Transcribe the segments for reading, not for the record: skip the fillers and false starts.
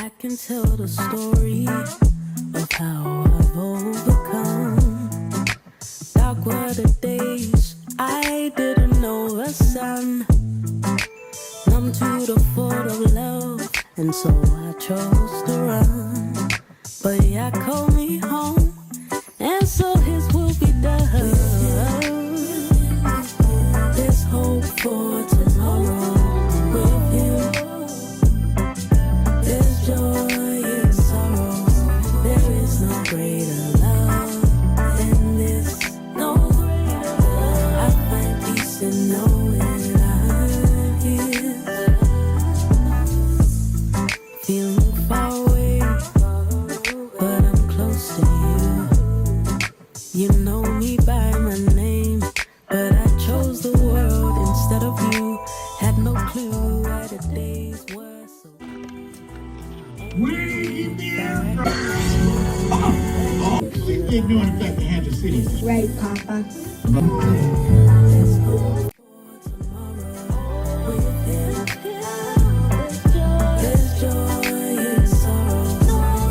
I can tell the story of how I've overcome. Dark were the days I didn't know the sun. Numb to the thought of love, and so I chose to run. But yeah, call me home, and so his will be done. There's hope for tomorrow with him. There's joy in sorrow. There is no greater love than this. No greater love. I find peace in knowing I'm here. Feeling far away, but I'm close to you. You know me by my name, but I chose the world instead of you. Had no clue why the days were so. Where you there from? What you been doing back to Kansas City? Right, Papa. There's hope for tomorrow with him. There's joy in sorrow.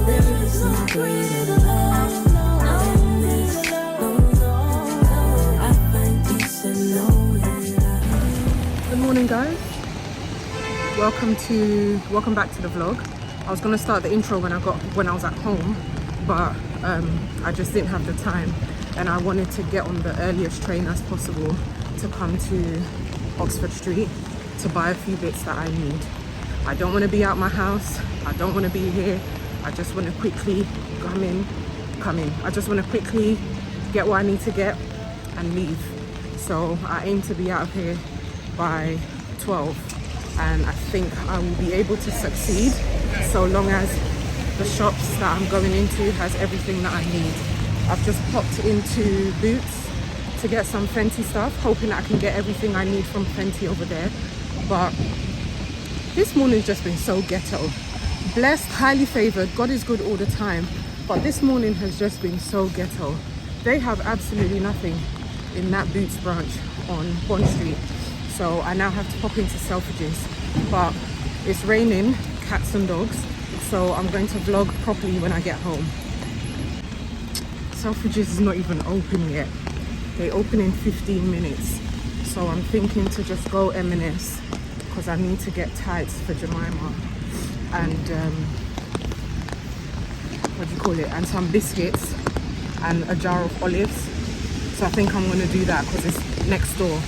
There is no greater love than this. I find peace in knowing Good morning, guys. Welcome back to the vlog. I was gonna start the intro when I was at home, but I just didn't have the time, and I wanted to get on the earliest train as possible to come to Oxford Street to buy a few bits that I need. I don't want to be out my house. I don't want to be here. I just want to quickly come in. I just want to quickly get what I need to get and leave. So I aim to be out of here by 12, and I think I will be able to succeed so long as the shops that I'm going into has everything that I need. I've just popped into Boots to get some Fenty stuff, hoping that I can get everything I need from Fenty over there. But this morning's just been so ghetto. Blessed, highly favored, God is good all the time, but this morning has just been so ghetto. They have absolutely nothing in that Boots branch on Bond Street, so I now have to pop into Selfridges. But it's raining cats and dogs, so I'm going to vlog properly when I get home. Selfridges is not even open yet. They open in 15 minutes, so I'm thinking to just go M&S because I need to get tights for Jemima and and some biscuits and a jar of olives. So I think I'm going to do that because it's next door,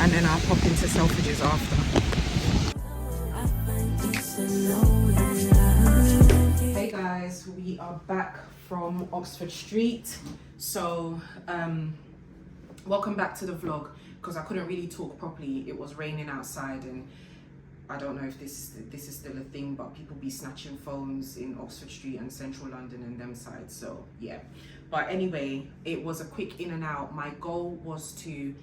and then I'll pop into Selfridges after. Hey guys, we are back from Oxford Street. So welcome back to the vlog, because I couldn't really talk properly. It was raining outside, and I don't know if this is still a thing, but people be snatching phones in Oxford Street and central London and them sides, so yeah. But anyway, it was a quick in and out. My goal was to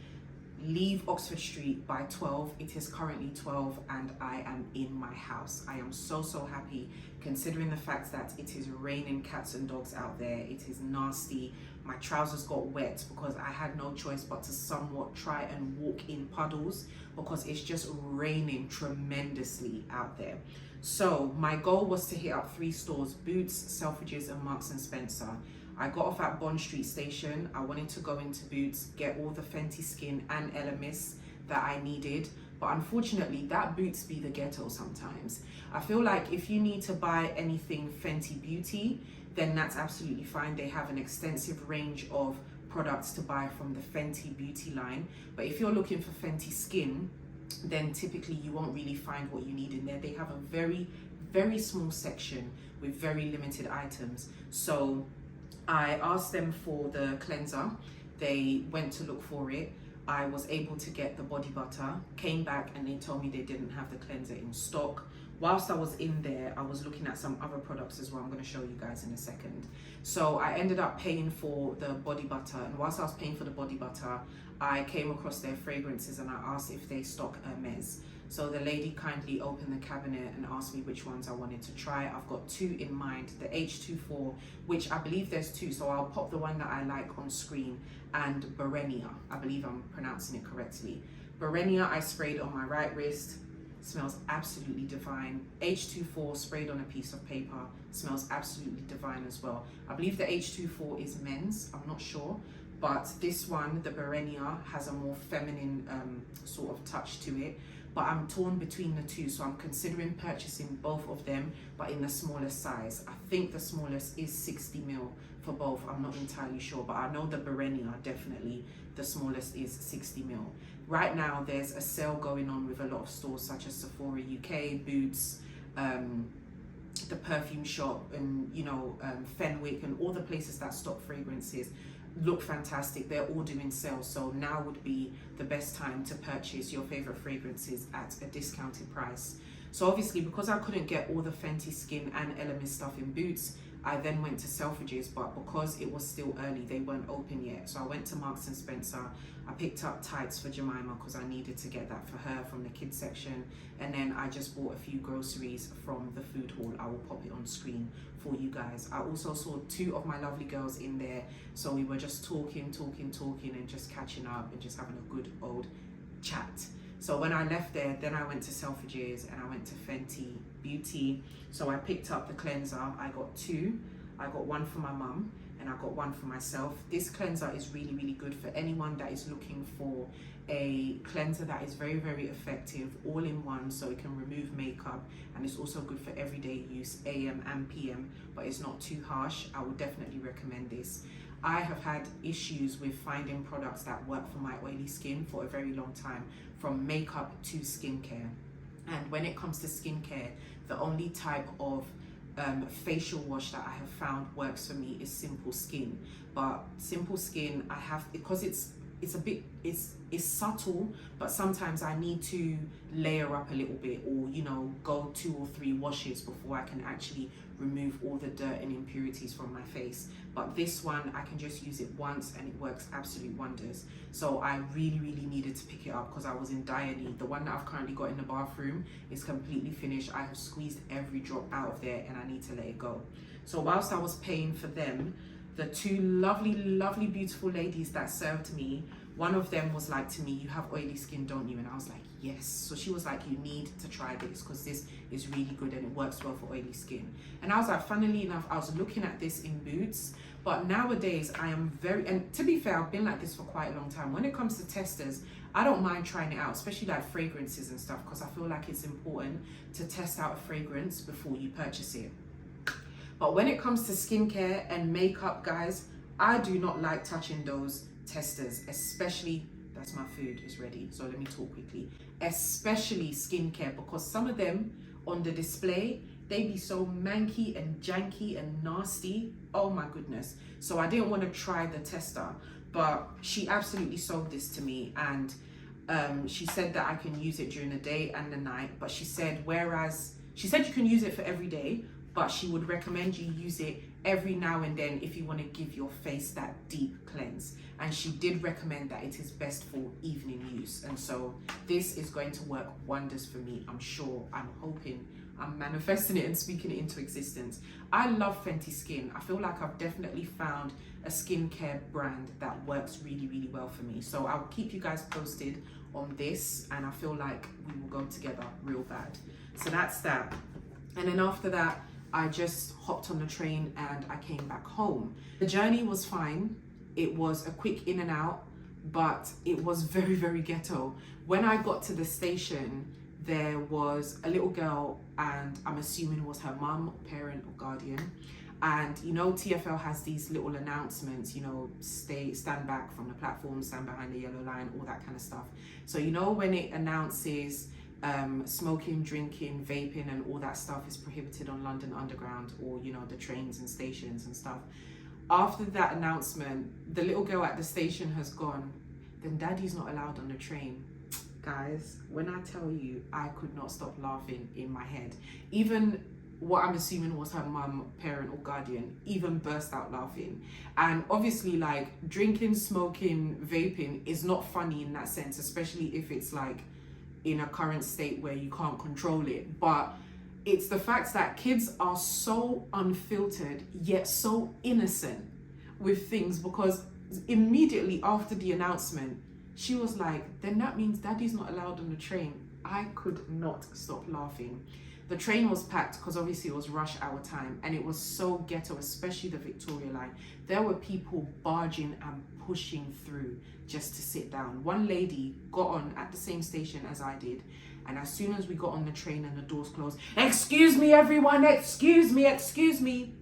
leave Oxford Street by 12. It is currently 12 and I am in my house. I am so happy, considering the fact that it is raining cats and dogs out there. It is nasty. My trousers got wet because I had no choice but to somewhat try and walk in puddles because it's just raining tremendously out there. So my goal was to hit up 3 stores: Boots, Selfridges and Marks and Spencer. I got off at Bond Street Station. I wanted to go into Boots, get all the Fenty Skin and Elemis that I needed. But unfortunately, that Boots be the ghetto sometimes. I feel like if you need to buy anything Fenty Beauty, then that's absolutely fine. They have an extensive range of products to buy from the Fenty Beauty line. But if you're looking for Fenty Skin, then typically you won't really find what you need in there. They have a very small section with very limited items. So I asked them for the cleanser. They went to look for it. I was able to get the body butter, came back and they told me they didn't have the cleanser in stock. Whilst I was in there, I was looking at some other products as well. I'm going to show you guys in a second. So I ended up paying for the body butter, and whilst I was paying for the body butter, I came across their fragrances and I asked if they stock Hermes. So the lady kindly opened the cabinet and asked me which ones I wanted to try. I've got 2 in mind, the H24, which I believe there's 2, so I'll pop the one that I like on screen, and Berenia. I believe I'm pronouncing it correctly. Berenia I sprayed on my right wrist, smells absolutely divine. H24 sprayed on a piece of paper smells absolutely divine as well. I believe the H24 is men's, I'm not sure, but this one, the Berenia, has a more feminine sort of touch to it. But I'm torn between the two, so I'm considering purchasing both of them, but in the smallest size. I think the smallest is 60 ml for both. I'm not entirely sure, but I know the Berenia, definitely the smallest is 60 ml. Right now, there's a sale going on with a lot of stores such as Sephora UK, Boots, the Perfume Shop, and Fenwick, and all the places that stock fragrances look fantastic. They're all doing sales, so now would be the best time to purchase your favorite fragrances at a discounted price. So obviously, because I couldn't get all the Fenty Skin and Elemis stuff in Boots, I then went to Selfridges, but because it was still early, they weren't open yet. So I went to Marks and Spencer. I picked up tights for Jemima because I needed to get that for her from the kids section. And then I just bought a few groceries from the food hall. I will pop it on screen for you guys. I also saw 2 of my lovely girls in there. So we were just talking and just catching up and just having a good old chat. So when I left there, then I went to Selfridges and I went to Fenty Beauty. So I picked up the cleanser. I got 2. I got one for my mum and I got one for myself. This cleanser is really, really good for anyone that is looking for a cleanser that is very, very effective, all in one, so it can remove makeup, and it's also good for everyday use, AM and PM, but it's not too harsh. I would definitely recommend this. I have had issues with finding products that work for my oily skin for a very long time, from makeup to skincare. And when it comes to skincare, the only type of facial wash that I have found works for me is Simple Skin. But Simple Skin, I have, because it's subtle, but sometimes I need to layer up a little bit, or go 2 or 3 washes before I can actually remove all the dirt and impurities from my face. But this one, I can just use it once and it works absolute wonders. So I really, really needed to pick it up because I was in dire need. The one that I've currently got in the bathroom is completely finished. I have squeezed every drop out of there and I need to let it go. So whilst I was paying for them, the 2 lovely, lovely, beautiful ladies that served me, one of them was like to me, "You have oily skin, don't you?" And I was like, "Yes." So she was like, "You need to try this because this is really good and it works well for oily skin." And I was like, funnily enough, I was looking at this in Boots, but nowadays I am very, and to be fair, I've been like this for quite a long time. When it comes to testers, I don't mind trying it out, especially like fragrances and stuff, because I feel like it's important to test out a fragrance before you purchase it. But when it comes to skincare and makeup, guys, I do not like touching those testers, especially, that's my food is ready, so let me talk quickly, especially skincare, because some of them on the display, they be so manky and janky and nasty. Oh my goodness. So I didn't want to try the tester, but she absolutely sold this to me, and she said that I can use it during the day and the night, but she said you can use it for every day, but she would recommend you use it every now and then if you want to give your face that deep cleanse. And she did recommend that it is best for evening use. And so this is going to work wonders for me, I'm sure. I'm hoping, I'm manifesting it and speaking it into existence. I love Fenty Skin. I feel like I've definitely found a skincare brand that works really, really well for me. So I'll keep you guys posted on this, and I feel like we will go together real bad. So that's that. And then after that, I just hopped on the train and I came back home. The journey was fine. It was a quick in and out, but it was very, very ghetto. When I got to the station, there was a little girl, and I'm assuming it was her mum, parent or guardian. And TFL has these little announcements, stand back from the platform, stand behind the yellow line, all that kind of stuff. So when it announces smoking, drinking, vaping and all that stuff is prohibited on London Underground, or the trains and stations and stuff. After that announcement, the little girl at the station has gone, then daddy's not allowed on the train. Guys, when I tell you, I could not stop laughing in my head. Even what I'm assuming was her mum, parent or guardian, even burst out laughing. And obviously, like, drinking, smoking, vaping is not funny in that sense, especially if it's like in a current state where you can't control it. But it's the fact that kids are so unfiltered yet so innocent with things, because immediately after the announcement, she was like, then that means daddy's not allowed on the train. I could not stop laughing. The train was packed because obviously it was rush hour time, and it was so ghetto, especially the Victoria line. There were people barging and pushing through just to sit down. One lady got on at the same station as I did, and as soon as we got on the train and the doors closed, "Excuse me, everyone, excuse me,"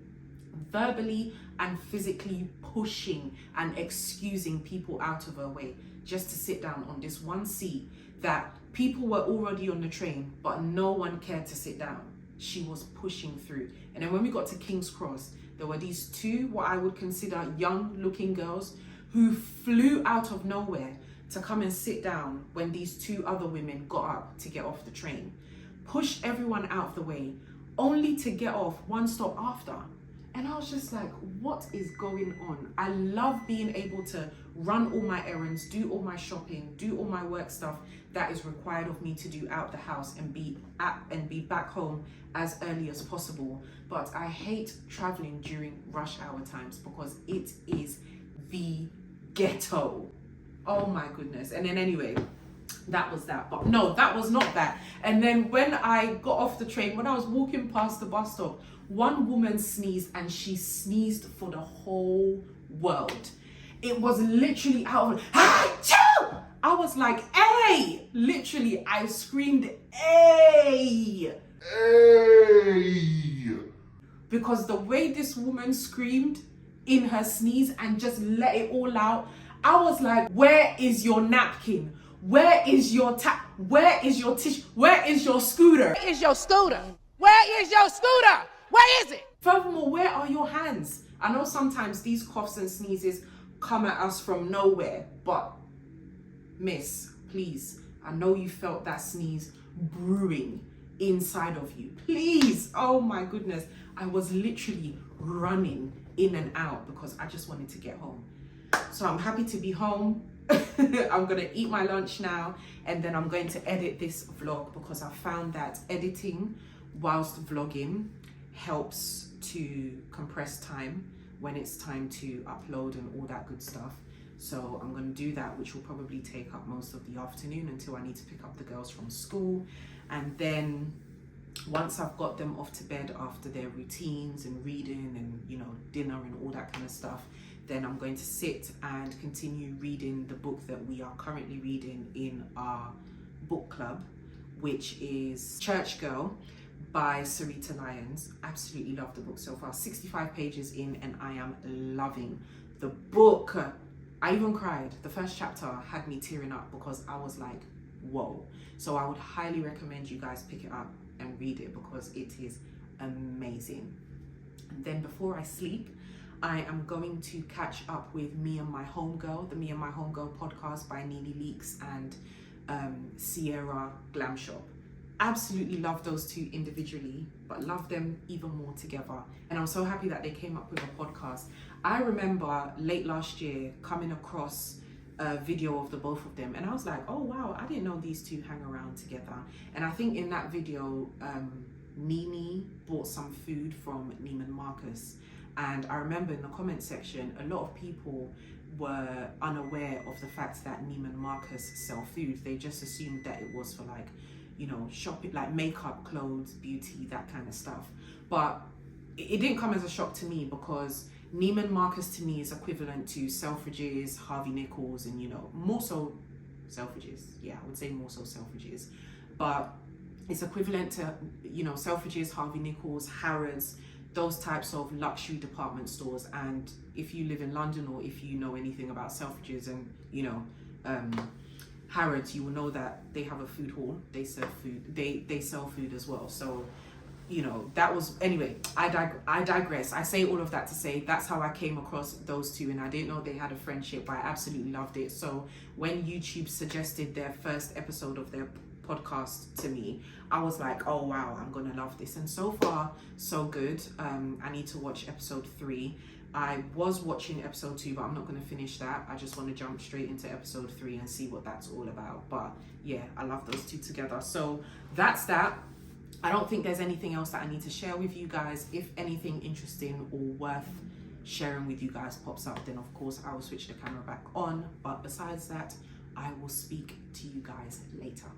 verbally and physically pushing and excusing people out of her way just to sit down on this one seat that people were already on the train, but no one cared to sit down. She was pushing through. And then when we got to King's Cross, there were these two, what I would consider young looking girls, who flew out of nowhere to come and sit down when these two other women got up to get off the train. Pushed everyone out of the way, only to get off one stop after. And I was just like, what is going on? I love being able to run all my errands, do all my shopping, do all my work stuff that is required of me to do out the house and be back home as early as possible. But I hate traveling during rush hour times because it is the ghetto. Oh my goodness. And then anyway, that was that. But no, that was not that. And then when I got off the train, when I was walking past the bus stop, one woman sneezed, and she sneezed for the whole world. It was literally out of Achoo! I was like, hey! Literally, I screamed, hey! Hey! Because the way this woman screamed in her sneeze and just let it all out, I was like, where is your napkin? Where is your tap? Where is your tissue? Where is your scooter? Where is your scooter? Where is your scooter? Where is it? Furthermore, where are your hands? I know sometimes these coughs and sneezes come at us from nowhere, but miss, please, I know you felt that sneeze brewing inside of you. Please, oh my goodness. I was literally running in and out because I just wanted to get home. So I'm happy to be home. I'm gonna eat my lunch now, and then I'm going to edit this vlog because I found that editing whilst vlogging helps to compress time when it's time to upload and all that good stuff. So I'm going to do that, which will probably take up most of the afternoon until I need to pick up the girls from school. And then once I've got them off to bed after their routines and reading and, you know, dinner and all that kind of stuff, then I'm going to sit and continue reading the book that we are currently reading in our book club, which is Church Girl by Sarita Lyons. Absolutely love the book so far. 65 pages in, and I am loving the book. I even cried. The first chapter had me tearing up because I was like, whoa. So I would highly recommend you guys pick it up and read it because it is amazing. And then before I sleep, I am going to catch up with Me and My Homegirl, the Me and My Homegirl podcast by Nene Leakes and Sierra Glam Shop. Absolutely love those two individually, but love them even more together. And I'm so happy that they came up with a podcast. I remember late last year coming across a video of the both of them, and I was like, oh wow, I didn't know these two hang around together. And I think in that video, Nene bought some food from Neiman Marcus, and I remember in the comment section, a lot of people were unaware of the fact that Neiman Marcus sell food. They just assumed that it was for like, you know, shopping, like makeup, clothes, beauty, that kind of stuff. But it didn't come as a shock to me because Neiman Marcus to me is equivalent to Selfridges, Harvey Nichols, and, you know, more so Selfridges. Yeah, I would say more so Selfridges. But it's equivalent to, you know, Selfridges, Harvey Nichols, Harrods, those types of luxury department stores. And if you live in London, or if you know anything about Selfridges and, you know, Harrods, you will know that they have a food hall. They serve food. They sell food as well. So, you know, that was, anyway, I digress. I say all of that to say that's how I came across those two, and I didn't know they had a friendship, but I absolutely loved it. So when YouTube suggested their first episode of their podcast to me, I was like, oh wow, I'm gonna love this. And so far so good. I need to watch episode 3. I was watching episode 2, but I'm not going to finish that. I just want to jump straight into episode 3 and see what that's all about. But yeah, I love those two together. So that's that. I don't think there's anything else that I need to share with you guys. If anything interesting or worth sharing with you guys pops up, then of course I will switch the camera back on. But besides that, I will speak to you guys later.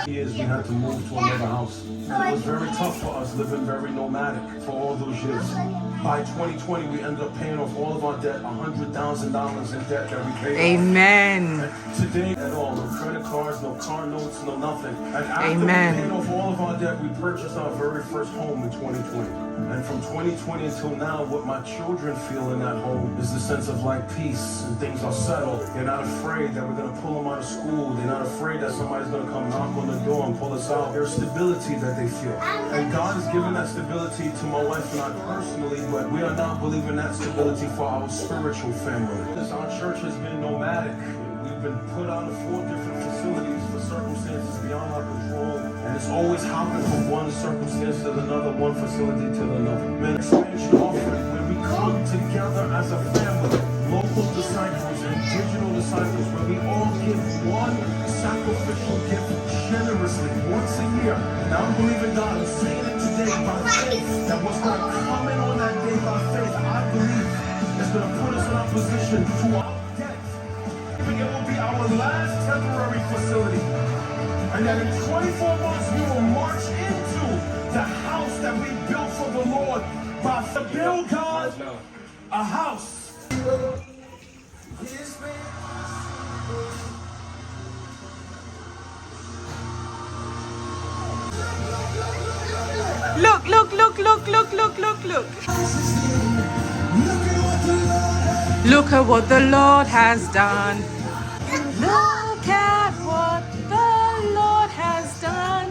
Years we had to move to another house. And it was very tough for us, living very nomadic for all those years. By 2020, we ended up paying off all of our debt, $100,000 in debt that we paid Amen. off. Today, at all, no credit cards, no car notes, no nothing. And after Amen. we paid off all of our debt, we purchased our very first home in 2020. And from 2020 until now, what my children feel in that home is the sense of like peace and things are settled. They're not afraid that we're going to pull them out of school. They're not afraid that somebody's going to come knock on the door and pull us out. There's stability that they feel. And God has given that stability to my wife and I personally, but we are now believing that stability for our spiritual family. Because our church has been nomadic. We've been put out of 4 different facilities for circumstances beyond our control. And it's always hopping from one circumstance to another, one facility to another. Man, expansion offering, when we come together as a family, local disciples and digital disciples, when we all give one sacrificial gift generously once a year. And I'm believing God is saying it today by faith, that what's going to come in on that day by faith, I believe, is going to put us in our position to our debt. It will be our last temporary facility. And that in 24 months we will march into the house that we built for the Lord by to build God a house. Look, look, look, look, look, look, look, look. Look at what the Lord has done. Look at what the Lord has done.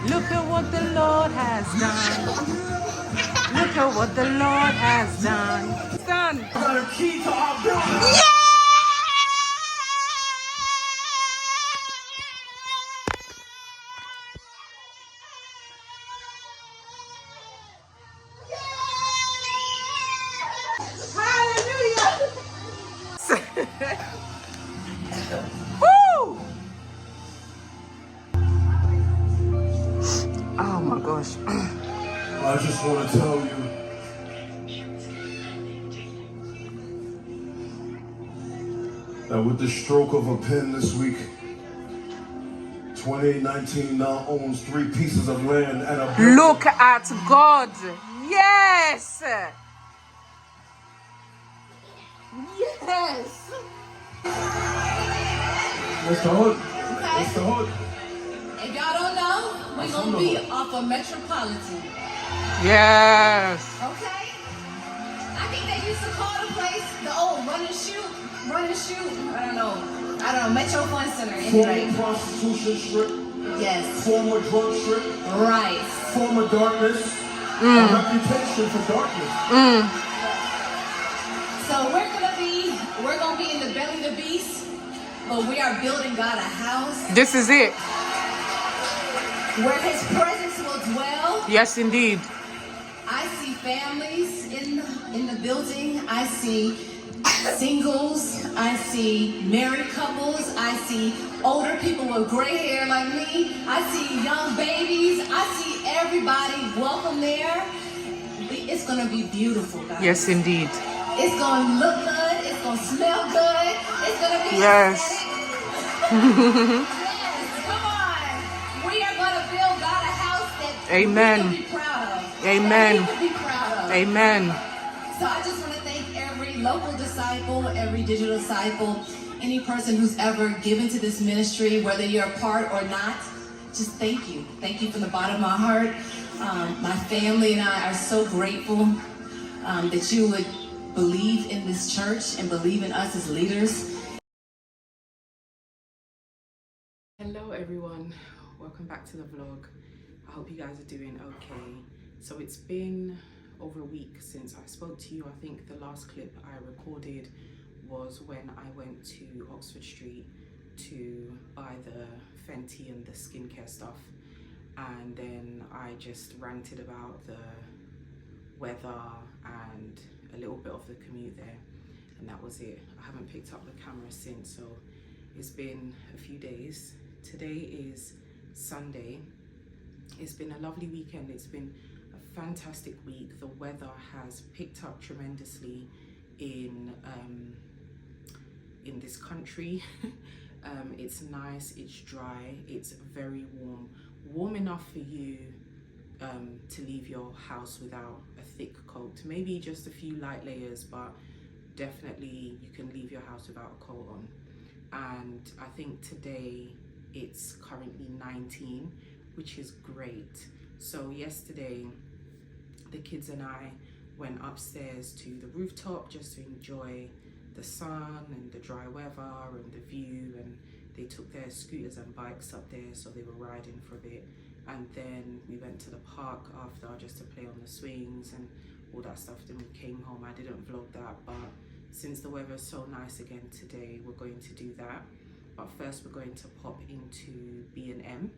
Look at what the Lord has done. Look at what the Lord has done. It's done. We got a key to our building. Yeah! Woo! Oh my gosh. I just want to tell you that with the stroke of a pen this week, 2819 now owns 3 pieces of land and a building. Look at God. Yes. Yes. What's the hood? What's the hood? If y'all don't know, we're gonna be off of Metropolitan. Yes. Okay? I think they used to call the place the old run and shoot. I don't know, Metro Fun Center. Former Anyway. prostitution strip. Yes. Former drug strip. Right. Former darkness. A reputation for darkness. So we're gonna be in the belly of the beast, but we are building God a house This is it. where His presence will dwell. Yes, indeed. I see families in the building. I see singles. I see married couples. I see older people with gray hair like me. I see young babies. I see everybody. Welcome there. It's gonna be beautiful, guys. Yes, indeed. It's gonna look good. It's gonna smell good. It's gonna be Yes. aesthetic. Yes, come on. We are gonna build God a house that Amen. we can be proud of. Amen. That we can be proud of. Amen. So I just want to thank every local disciple, every digital disciple, any person who's ever given to this ministry, whether you're a part or not. Just thank you. Thank you from the bottom of my heart. My family and I are so grateful that you would believe in this church and believe in us as leaders. Hello everyone, welcome back to the vlog. I hope you guys are doing okay. So it's been over a week since I spoke to you. I think the last clip I recorded was when I went to Oxford Street to buy the Fenty and the skincare stuff, and then I just ranted about the weather and a little bit of the commute there, and that was it. I haven't picked up the camera since, so it's been a few days. Today is Sunday. It's been a lovely weekend. It's been a fantastic week. The weather has picked up tremendously in this country. It's nice, it's dry, it's very warm enough for you to leave your house without a thick coat. Maybe just a few light layers, but definitely you can leave your house without a coat on. And I think today it's currently 19, which is great. So yesterday the kids and I went upstairs to the rooftop just to enjoy the sun and the dry weather and the view, and they took their scooters and bikes up there, so they were riding for a bit. And then we went to the park after just to play on the swings and all that stuff. Then we came home. I didn't vlog that, but since the weather's so nice again today, we're going to do that. But first we're going to pop into B&M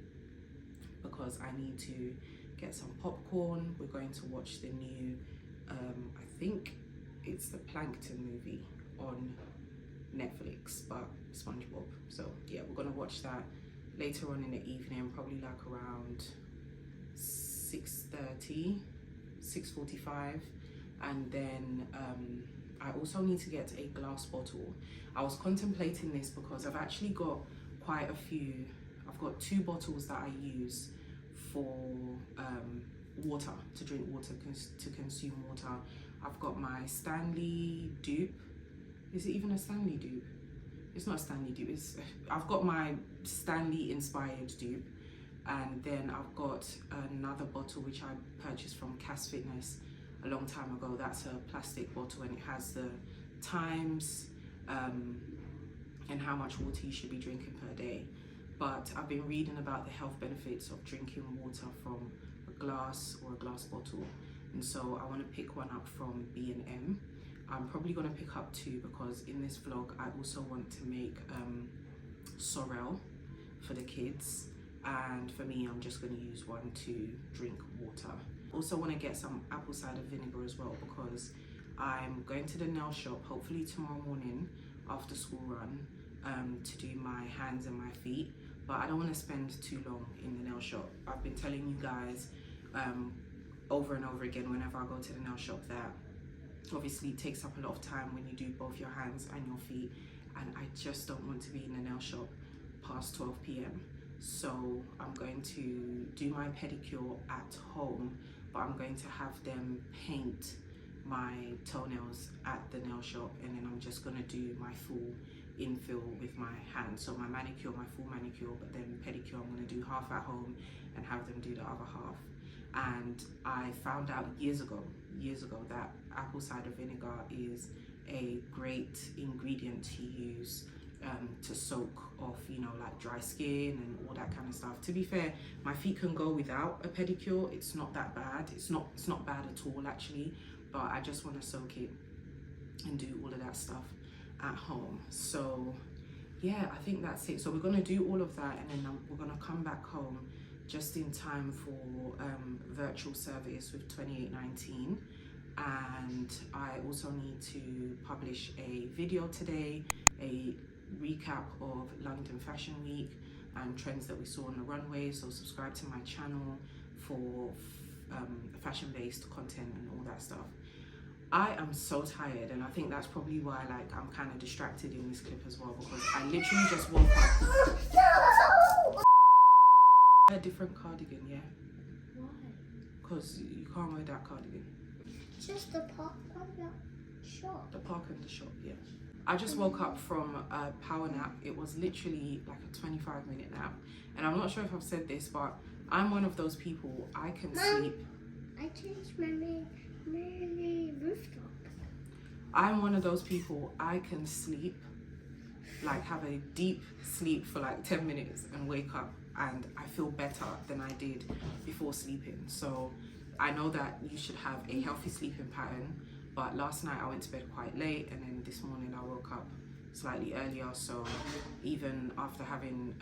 because I need to get some popcorn. We're going to watch the new, I think it's the Plankton movie on Netflix, but SpongeBob. So yeah, we're gonna watch that later on in the evening, probably like around 6:30, 6:45. And then I also need to get a glass bottle. I was contemplating this because I've actually got quite a few. I've got 2 bottles that I use for water, to drink water, to consume water. I've got my Stanley dupe. Is it even a Stanley dupe? It's not a Stanley dupe. I've got my Stanley inspired dupe, and then I've got another bottle which I purchased from Cass Fitness a long time ago. That's a plastic bottle, and it has the times and how much water you should be drinking per day. But I've been reading about the health benefits of drinking water from a glass or a glass bottle, and so I want to pick one up from B&M. I'm probably going to pick up 2 because in this vlog I also want to make sorrel for the kids, and for me I'm just going to use one to drink water. Also want to get some apple cider vinegar as well because I'm going to the nail shop hopefully tomorrow morning after school run to do my hands and my feet, but I don't want to spend too long in the nail shop. I've been telling you guys over and over again whenever I go to the nail shop that obviously it takes up a lot of time when you do both your hands and your feet, and I just don't want to be in the nail shop past 12 p.m. So I'm going to do my pedicure at home, but I'm going to have them paint my toenails at the nail shop, and then I'm just going to do my full infill with my hands. So my manicure, my full manicure, but then pedicure I'm going to do half at home and have them do the other half. And I found out years ago that apple cider vinegar is a great ingredient to use to soak off, you know, like dry skin and all that kind of stuff. To be fair, my feet can go without a pedicure. It's not that bad. It's not bad at all actually, but I just want to soak it and do all of that stuff at home. So yeah, I think that's it. So we're going to do all of that, and then we're going to come back home just in time for virtual service with 2819. And I also need to publish a video today, a recap of London Fashion Week and trends that we saw on the runway. So subscribe to my channel for fashion-based content and all that stuff. I am so tired, and I think that's probably why I'm kind of distracted in this clip as well, because I literally just woke up. A different cardigan, yeah? Why? Because you can't wear that cardigan. Just the park and the shop. The park and the shop, yeah. I just woke up from a power nap. It was literally like a 25-minute nap. And I'm not sure if I've said this, but I'm one of those people, I can sleep. I changed my rooftop. I'm one of those people, I can sleep, like have a deep sleep for like 10 minutes and wake up and I feel better than I did before sleeping. So I know that you should have a healthy sleeping pattern, but last night I went to bed quite late, and then this morning I woke up slightly earlier. So even after having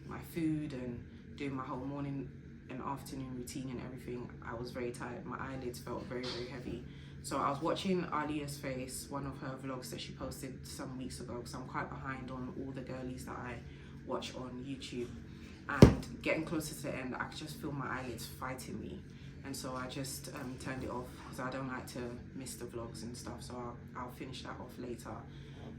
my food and doing my whole morning and afternoon routine and everything, I was very tired. My eyelids felt very, very heavy. So I was watching Alia's Face, one of her vlogs that she posted some weeks ago, because I'm quite behind on all the girlies that I watch on YouTube. And getting closer to the end, I could just feel my eyelids fighting me. and so I just turned it off because I don't like to miss the vlogs and stuff. So I'll finish that off later.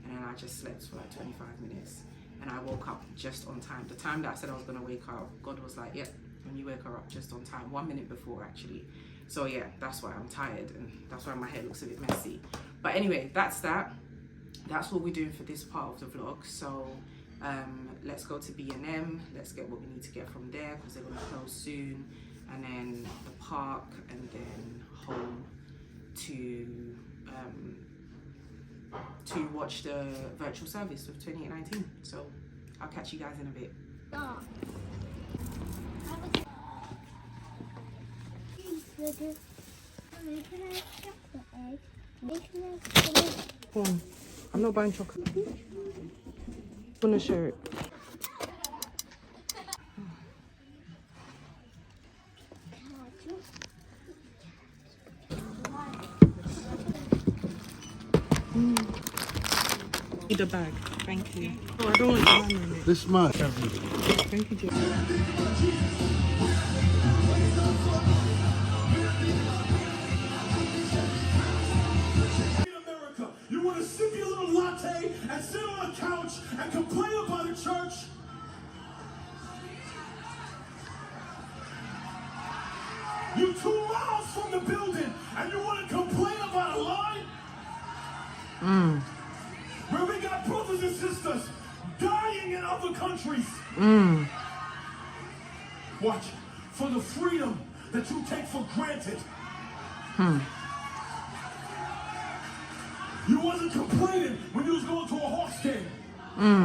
And then I just slept for like 25 minutes, and I woke up just on time. The time that I said I was gonna wake up, God was like, "Yep, when you wake her up just on time." 1 minute before, actually. So yeah, that's why I'm tired, and that's why my hair looks a bit messy. But anyway, that's that. That's what we're doing for this part of the vlog. So let's go to B&M. Let's get what we need to get from there because they're gonna close soon, and then the park, and then home to watch the virtual service of 2819. So I'll catch you guys in a bit. Go on. I'm not buying chocolate. I'm gonna share it. Need a bag. Thank you. Oh, I don't want the man in it. This much. Thank you, Jay. America, you want to sip your little latte and sit on a couch and complain about a church? You 2 miles from the building and you want to complain about a line? Where we got brothers and sisters dying in other countries. Watch, for the freedom that you take for granted. You wasn't complaining when you was going to a Hawks game.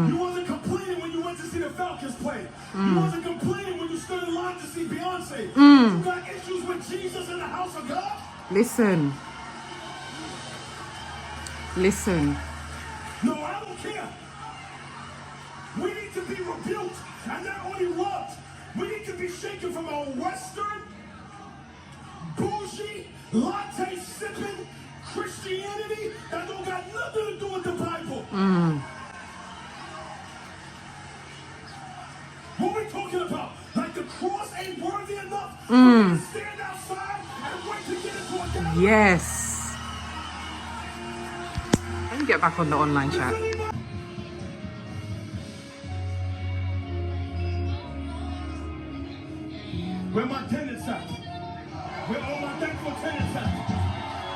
You wasn't complaining when you went to see the Falcons play. You wasn't complaining when you stood in line to see Beyonce. You got issues with Jesus in the house of God? Listen. No, I don't care. We need to be rebuked and not only rubbed. We need to be shaken from our Western, bougie, latte sipping Christianity that don't got nothing to do with the Bible. What we talking about? Like the cross ain't worthy enough for me to stand outside and wait to get into a gathering? Yes. Let me get back on the online chat. Where my tenants at? Where all my thankful tenants at?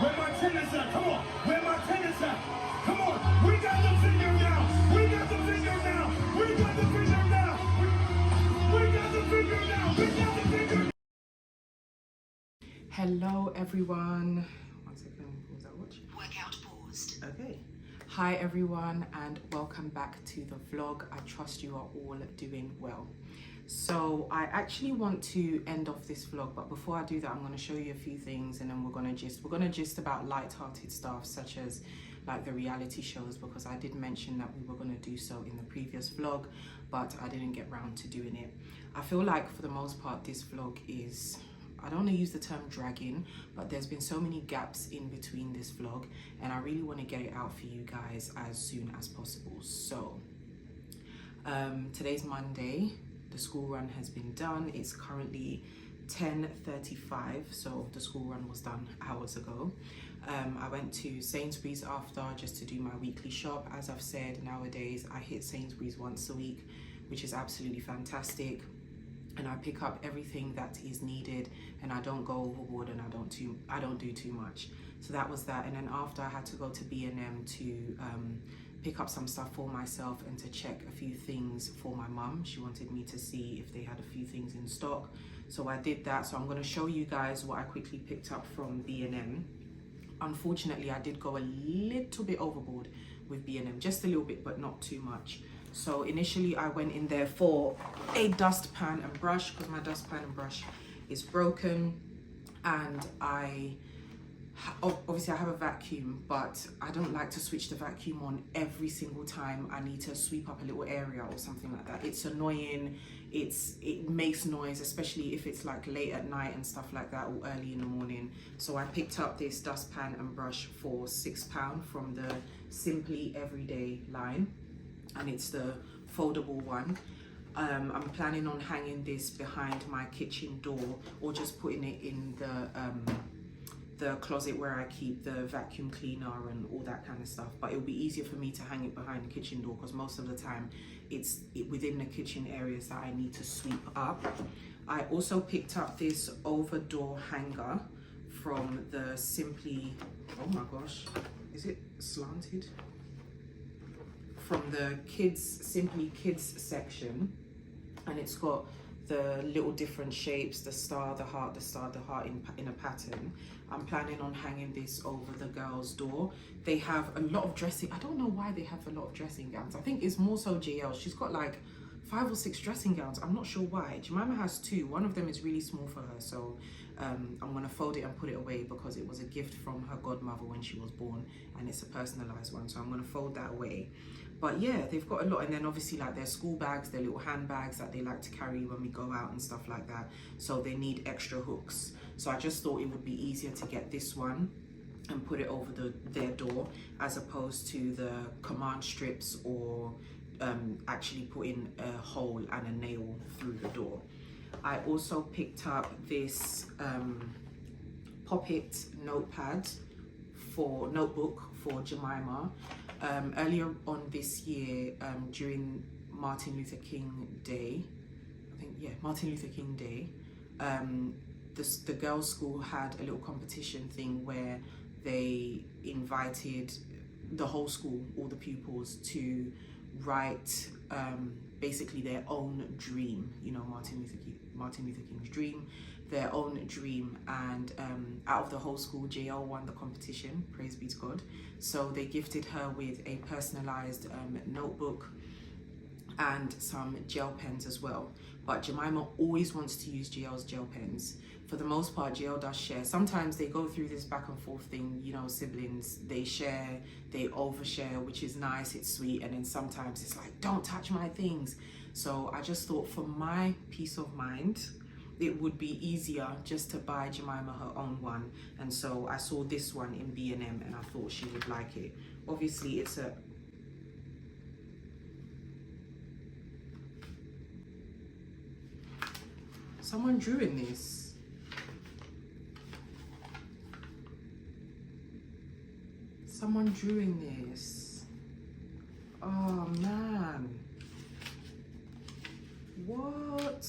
Where my tenants at? Come on. Where my tenants at? Come on. We got the finger now. We got the finger now. We got the finger now. We got the finger now. We got the finger. Hello, everyone. 1 second. Pause that watch. Workout paused. Okay. Hi, everyone, and welcome back to the vlog. I trust you are all doing well. So I actually want to end off this vlog, but before I do that, I'm going to show you a few things, and then we're going to gist about light-hearted stuff such as like the reality shows, because I did mention that we were going to do so in the previous vlog, but I didn't get round to doing it. I feel like for the most part this vlog is, I don't want to use the term dragging, but there's been so many gaps in between this vlog, and I really want to get it out for you guys as soon as possible. So today's Monday. The school run has been done. It's currently 10:35, so the school run was done hours ago. I went to Sainsbury's after just to do my weekly shop. As I've said, nowadays I hit Sainsbury's once a week, which is absolutely fantastic, and I pick up everything that is needed, and I don't go overboard, and I don't do too much. So that was that. And then after, I had to go to B&M to pick up some stuff for myself and to check a few things for my mum. She wanted me to see if they had a few things in stock, so I did that. So I'm going to show you guys what I quickly picked up from B&M. Unfortunately, I did go a little bit overboard with B&M, just a little bit, but not too much. So initially I went in there for a dustpan and brush, because my dustpan and brush is broken, and obviously I have a vacuum, but I don't like to switch the vacuum on every single time I need to sweep up a little area or something like that. It's annoying. It makes noise, especially if it's like late at night and stuff like that, or early in the morning. So I picked up this dustpan and brush for £6 from the Simply Everyday line, and it's the foldable one. I'm planning on hanging this behind my kitchen door, or just putting it in the closet where I keep the vacuum cleaner and all that kind of stuff. But it'll be easier for me to hang it behind the kitchen door, because most of the time it's within the kitchen areas that I need to sweep up. I also picked up this over door hanger from the Simply, oh my gosh, is it slanted? From the Simply Kids section, and it's got the little different shapes, the star, the heart, the star, the heart in a pattern. I'm planning on hanging this over the girls' door. They have a lot of dressing. I don't know why they have a lot of dressing gowns. I think it's more so JL. She's got like 5 or 6 dressing gowns. I'm not sure why. Jemima has 2. One of them is really small for her, so I'm gonna fold it and put it away, because it was a gift from her godmother when she was born, and it's a personalized one, so I'm gonna fold that away. But yeah, they've got a lot. And then obviously like their school bags, their little handbags that they like to carry when we go out and stuff like that, so they need extra hooks. So I just thought it would be easier to get this one and put it over their door, as opposed to the command strips, or actually putting a hole and a nail through the door. I also picked up this Pop-It notebook for Jemima. Earlier on this year, during Martin Luther King Day, Martin Luther King Day, the girls' school had a little competition thing where they invited the whole school, all the pupils, to write basically their own dream, you know, Martin Luther King's dream, their own dream. And out of the whole school, JL won the competition, praise be to God. So they gifted her with a personalized notebook and some gel pens as well. But Jemima always wants to use JL's gel pens. For the most part, JL does share. Sometimes they go through this back and forth thing, you know, siblings, they share, they overshare, which is nice, it's sweet. And then sometimes it's like, don't touch my things. So I just thought, for my peace of mind, it would be easier just to buy Jemima her own one. And so I saw this one in B&M and I thought she would like it. Obviously it's a, someone drew in this. Someone drew in this. Oh man. What?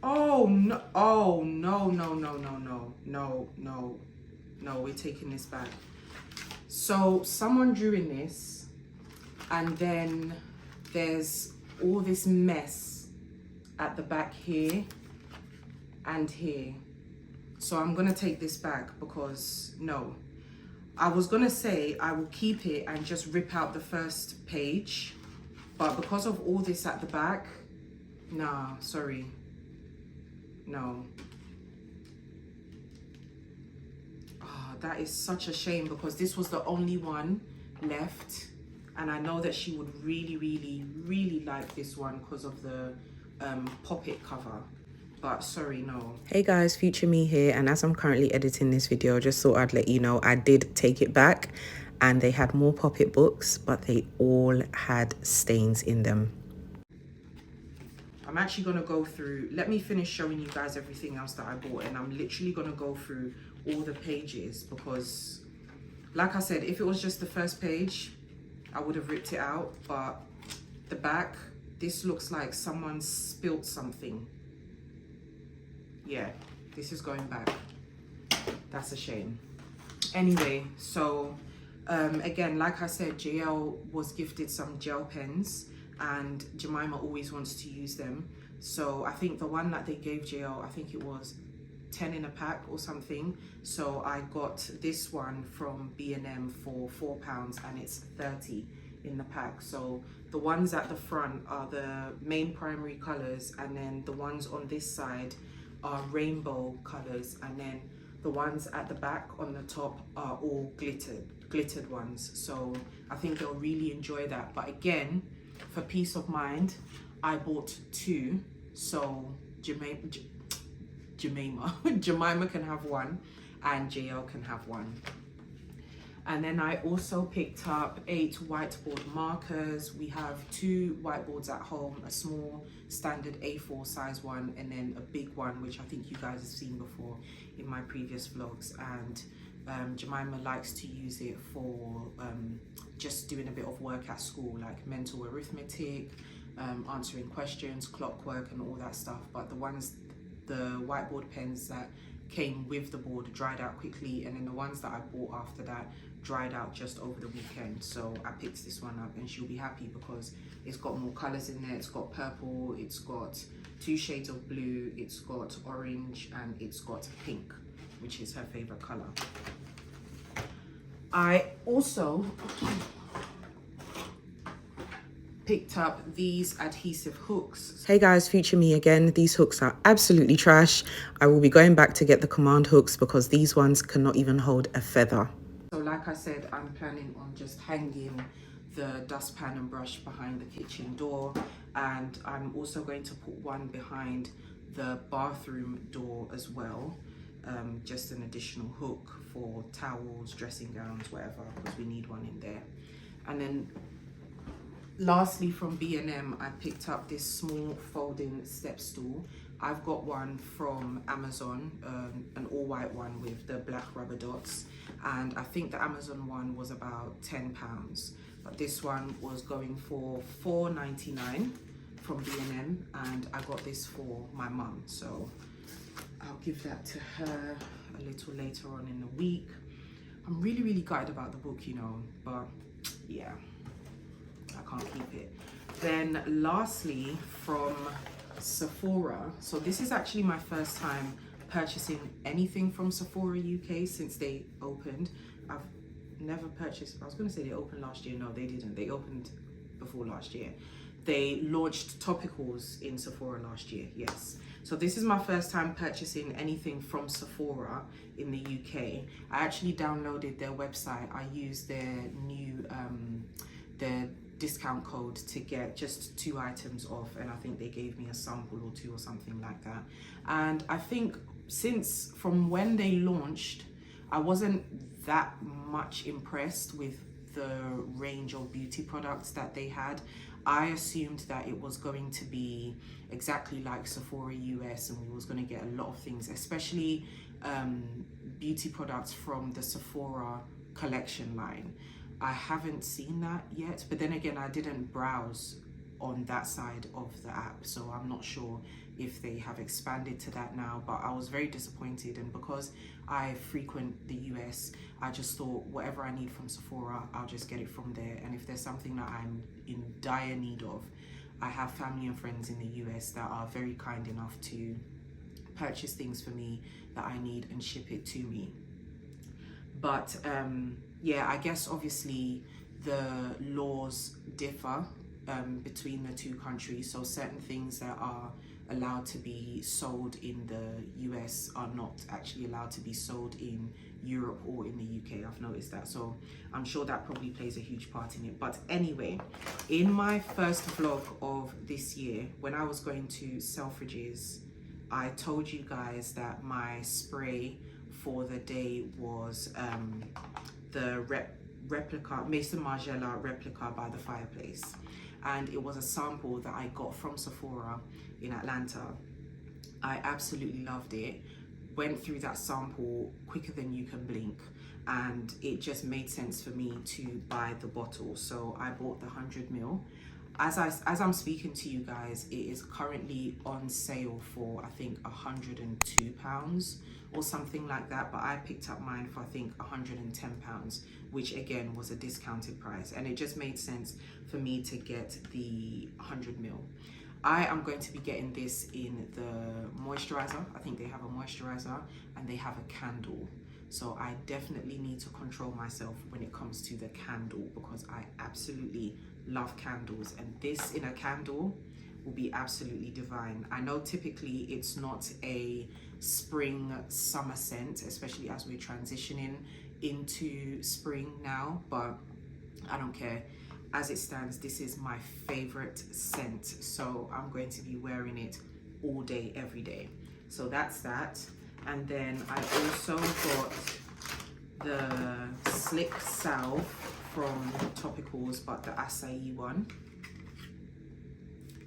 Oh no, oh no, no, no, no, no, no, no, no, we're taking this back. So someone drew in this, and then there's all this mess at the back here and here. So I'm gonna take this back, because no, I was gonna say I will keep it and just rip out the first page, but because of all this at the back, nah, sorry. No. Oh, that is such a shame, because this was the only one left, and I know that she would really, really, really like this one because of the Pop-It cover. But sorry, no. Hey guys, future me here, and as I'm currently editing this video, I just thought I'd let you know I did take it back, and they had more Pop-It books, but they all had stains in them. I'm actually going to go through, let me finish showing you guys everything else that I bought, and I'm literally going to go through all the pages, because like I said, if it was just the first page, I would have ripped it out, but the back, this looks like someone spilt something. Yeah, this is going back. That's a shame. Anyway, so again, like I said, JL was gifted some gel pens, and Jemima always wants to use them. So I think the one that they gave JL, I think it was 10 in a pack or something. So I got this one from B&M for £4, and it's 30 in the pack. So the ones at the front are the main primary colors, and then the ones on this side are rainbow colors, and then the ones at the back on the top are all glittered ones. So I think they'll really enjoy that. But again, for peace of mind, I bought 2, so Jemima can have one and JL can have one. And then I also picked up 8 whiteboard markers. We have 2 whiteboards at home, a small standard A4 size one, and then a big one, which I think you guys have seen before in my previous vlogs. And Jemima likes to use it for just doing a bit of work at school, like mental arithmetic, answering questions, clockwork and all that stuff. But the whiteboard pens that came with the board dried out quickly, and then the ones that I bought after that dried out just over the weekend. So I picked this one up, and she'll be happy because it's got more colors in there. It's got purple, it's got 2 shades of blue, it's got orange, and it's got pink, which is her favorite color. I also picked up these adhesive hooks. Hey guys, future me again. These hooks are absolutely trash. I will be going back to get the command hooks because these ones cannot even hold a feather. So like I said, I'm planning on just hanging the dustpan and brush behind the kitchen door, and I'm also going to put one behind the bathroom door as well. Just an additional hook for towels, dressing gowns, whatever, because we need one in there. And then lastly, from B&M, I picked up this small folding step stool. I've got one from Amazon, an all-white one with the black rubber dots, and I think the Amazon one was about £10, but this one was going for $4.99 from B&M, and I got this for my mum, so I'll give that to her a little later on in the week. I'm really gutted about the book, you know, but yeah, I can't keep it. Then lastly, from Sephora, so this is actually my first time purchasing anything from Sephora UK since they opened. I've never purchased, I was going to say they opened last year. No, they didn't. They opened before last year. They launched topicals in Sephora last year, yes. So this is my first time purchasing anything from Sephora in the UK. I actually downloaded their website. I used their new their discount code to get just 2 items off, and I think they gave me a sample or 2 or something like that. And I think since from when they launched, I wasn't that much impressed with the range of beauty products that they had. I assumed that it was going to be exactly like Sephora US, and we was going to get a lot of things, especially beauty products from the Sephora collection line. I haven't seen that yet, but then again, I didn't browse on that side of the app, so I'm not sure if they have expanded to that now, but I was very disappointed. And because I frequent the US, I just thought whatever I need from Sephora, I'll just get it from there. And if there's something that I'm in dire need of, I have family and friends in the US that are very kind enough to purchase things for me that I need and ship it to me. But yeah, I guess obviously the laws differ between the 2 countries. So certain things that are allowed to be sold in the US are not actually allowed to be sold in Europe or in the UK. I've noticed that, so I'm sure that probably plays a huge part in it. But anyway, in my first vlog of this year, when I was going to Selfridges, I told you guys that my spray for the day was the replica, Maison Margiela replica by the fireplace, and it was a sample that I got from Sephora in Atlanta. I absolutely loved it. Went through that sample quicker than you can blink, and it just made sense for me to buy the bottle, so I bought the 100ml. As I'm speaking to you guys, it is currently on sale for I think £102 or something like that, but I picked up mine for I think £110, which again was a discounted price, and it just made sense for me to get the 100ml. I am going to be getting this in the moisturizer. I think they have a moisturizer and they have a candle, so I definitely need to control myself when it comes to the candle, because I absolutely love candles, and this in a candle will be absolutely divine. I know typically it's not a spring summer scent, especially as we're transitioning into spring now, but I don't care. As it stands, this is my favorite scent, so I'm going to be wearing it all day, every day. So that's that. And then I also got the Slick Salve from Topicals, but the acai one.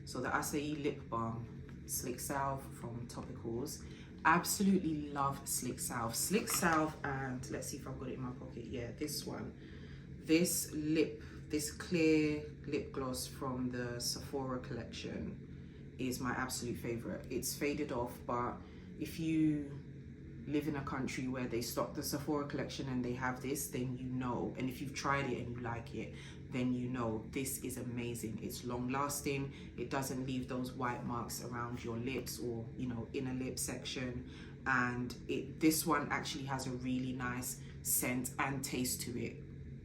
So the acai lip balm, Slick Salve from Topicals. Absolutely love Slick Salve. Slick Salve, and let's see if I've got it in my pocket. Yeah, this one. This clear lip gloss from the Sephora collection is my absolute favorite. It's faded off, but if you live in a country where they stock the Sephora collection and they have this, then you know. And if you've tried it and you like it, then you know this is amazing. It's long lasting. It doesn't leave those white marks around your lips or, you know, inner lip section. And this one actually has a really nice scent and taste to it,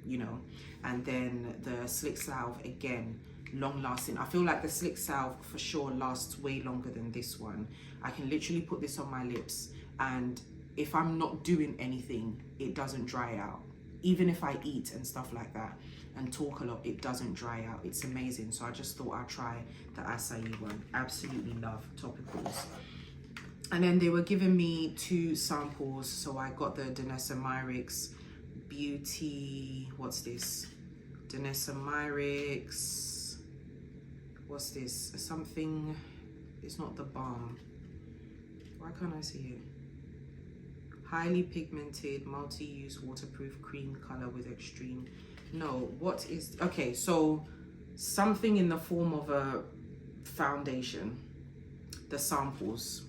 you know. And then the Slick Salve, again, long lasting. I feel like the Slick Salve for sure lasts way longer than this one. I can literally put this on my lips, and if I'm not doing anything, it doesn't dry out. Even if I eat and stuff like that and talk a lot, it doesn't dry out. It's amazing. So I just thought I'd try the acai one. Absolutely love Topicals. And then they were giving me 2 samples. So I got the Danessa Myricks Beauty, what's this? Danessa Myricks, what's this? Something, it's not the balm. Why can't I see it? Highly pigmented, multi-use, waterproof cream color with extreme. No, what is, okay, so something in the form of a foundation, the samples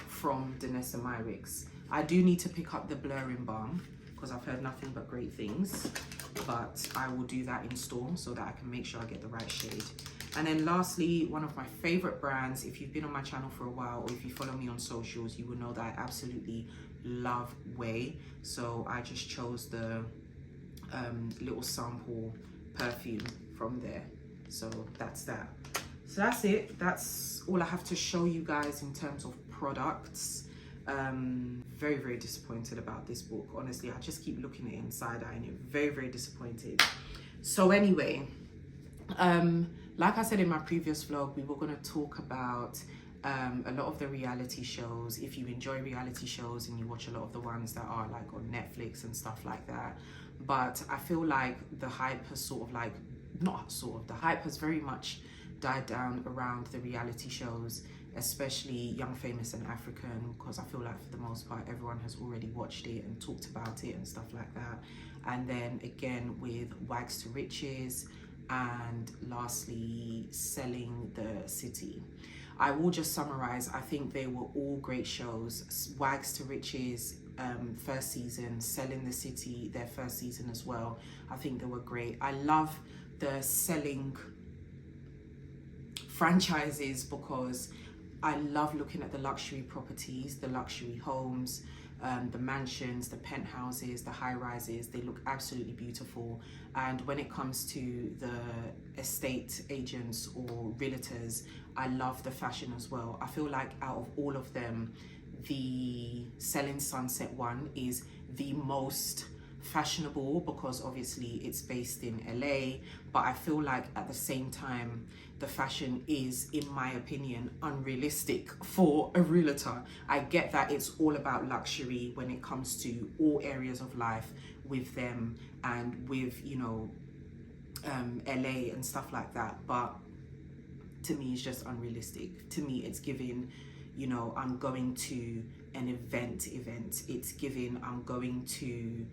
from Danessa Myricks. I do need to pick up the blurring balm because I've heard nothing but great things, but I will do that in store so that I can make sure I get the right shade. And then lastly, one of my favorite brands, if you've been on my channel for a while or if you follow me on socials, you will know that I absolutely love Way. So I just chose the little sample perfume from there. So that's that. So that's it. That's all I have to show you guys in terms of products. Very, very disappointed about this book. Honestly, I just keep looking at it inside eye and very, very disappointed. So anyway, like I said in my previous vlog, we were going to talk about a lot of the reality shows. If you enjoy reality shows and you watch a lot of the ones that are like on Netflix and stuff like that. But I feel like the hype has sort of like, not sort of, the hype has very much died down around the reality shows, especially Young, Famous and African, because I feel like for the most part everyone has already watched it and talked about it and stuff like that. And then again with Wags to Riches, and lastly Selling the City. I will just summarize. I think they were all great shows. Wags to Riches, first season, Selling the City, their first season as well. I think they were great. I love the Selling franchises because I love looking at the luxury properties, the luxury homes, the mansions, the penthouses, the high rises. They look absolutely beautiful. And when it comes to the estate agents or realtors, I love the fashion as well. I feel like out of all of them, the Selling Sunset one is the most fashionable because obviously it's based in LA, but I feel like at the same time the fashion is, in my opinion, unrealistic for a realtor. I get that it's all about luxury when it comes to all areas of life with them and with, you know, LA and stuff like that, but to me it's just unrealistic. To me it's giving, you know, I'm going to an event. It's giving I'm going to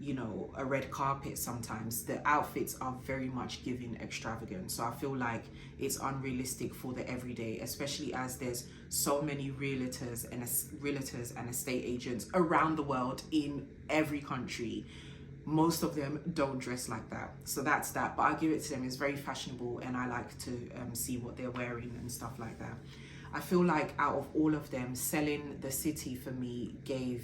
you know, a red carpet. Sometimes the outfits are very much giving extravagant, so I feel like it's unrealistic for the everyday, especially as there's so many realtors and estate agents around the world in every country. Most of them don't dress like that, so that's that, but I'll give it to them. It's very fashionable and I like to see what they're wearing and stuff like that. I feel like out of all of them, Selling the City for me gave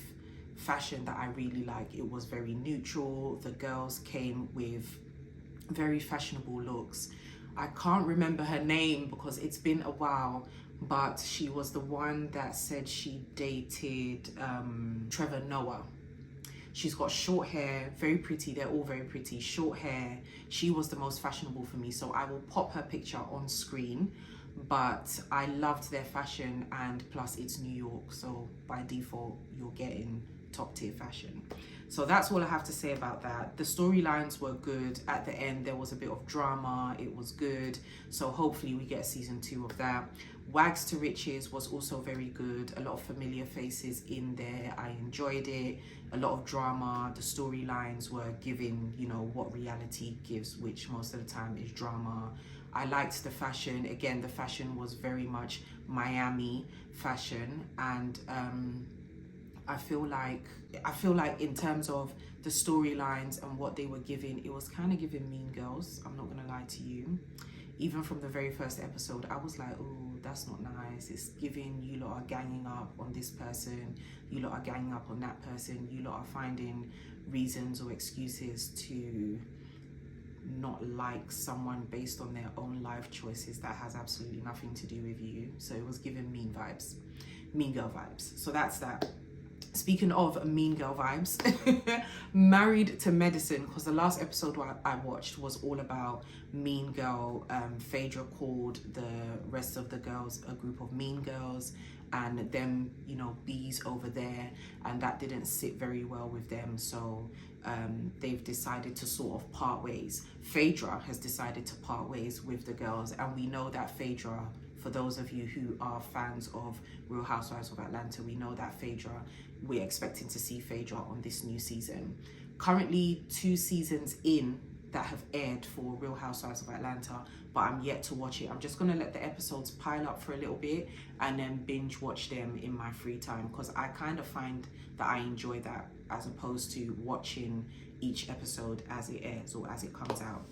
fashion that I really like. It was very neutral. The girls came with very fashionable looks. I can't remember her name because it's been a while, but she was the one that said she dated Trevor Noah. She's got short hair, very pretty. They're all very pretty, short hair. She was the most fashionable for me, so I will pop her picture on screen. But I loved their fashion, and plus it's New York, so by default you're getting top tier fashion. So that's all I have to say about that. The storylines were good. At the end, there was a bit of drama. It was good. So hopefully we get season 2 of that. Wags to Riches was also very good. A lot of familiar faces in there. I enjoyed it. A lot of drama. The storylines were giving, you know, what reality gives, which most of the time is drama. I liked the fashion. Again, the fashion was very much Miami fashion, and I feel like in terms of the storylines and what they were giving, it was kind of giving Mean Girls. I'm not gonna lie to you. Even from the very first episode, I was like, oh, that's not nice. It's giving, you lot are ganging up on this person, you lot are ganging up on that person, you lot are finding reasons or excuses to not like someone based on their own life choices that has absolutely nothing to do with you. So it was giving mean girl vibes. So that's that. Speaking of mean girl vibes, Married to Medicine, because the last episode I watched was all about Mean Girl. Phaedra called the rest of the girls a group of mean girls, and them, you know, bees over there, and that didn't sit very well with them. So they've decided to sort of part ways. Phaedra has decided to part ways with the girls, and we know that Phaedra, for those of you who are fans of Real Housewives of Atlanta, we know that Phaedra, we're expecting to see Phaedra on this new season. Currently 2 seasons in that have aired for Real Housewives of Atlanta, but I'm yet to watch it. I'm just gonna let the episodes pile up for a little bit and then binge watch them in my free time, because I kind of find that I enjoy that as opposed to watching each episode as it airs or as it comes out.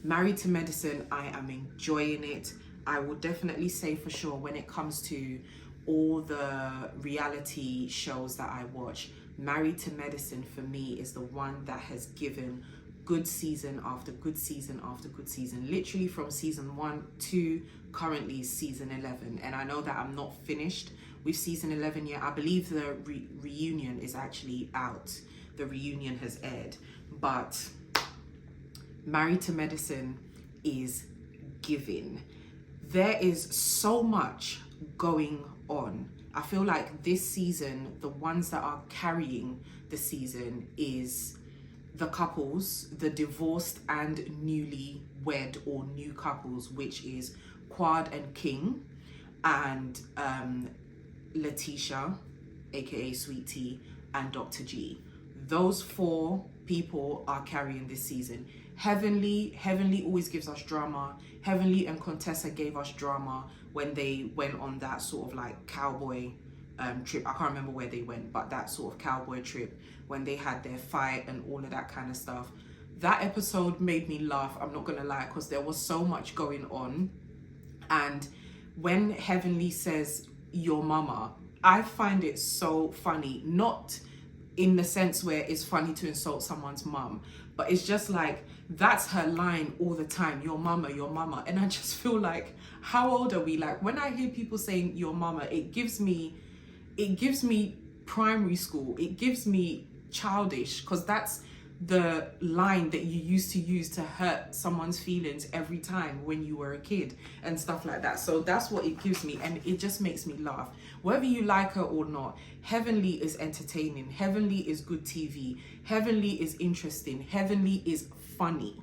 Married to Medicine, I am enjoying it. I will definitely say for sure, when it comes to all the reality shows that I watch, Married to Medicine for me is the one that has given good season after good season after good season, literally from season 1 to currently season 11. And I know that I'm not finished with season 11 yet. I believe the reunion is actually out. The reunion has aired, but Married to Medicine is giving. There is so much going on. I feel like this season, the ones that are carrying the season is the couples, the divorced and newly wed or new couples, which is Quad and King, and Letitia, aka Sweet Tea, and Dr. G. Those 4 people are carrying this season. Heavenly always gives us drama. Heavenly and Contessa gave us drama when they went on that sort of like cowboy trip. I can't remember where they went, but that sort of cowboy trip when they had their fight and all of that kind of stuff. That episode made me laugh, I'm not gonna lie, because there was so much going on. And when Heavenly says your mama, I find it so funny, not in the sense where it's funny to insult someone's mum, but it's just like, that's her line all the time, your mama, your mama. And I just feel like, how old are we? Like, when I hear people saying your mama, it gives me primary school, it gives me childish, because that's the line that you used to use to hurt someone's feelings every time when you were a kid and stuff like that. So that's what it gives me, and it just makes me laugh. Whether you like her or not, Heavenly is entertaining, Heavenly is good TV, Heavenly is interesting, Heavenly is funny.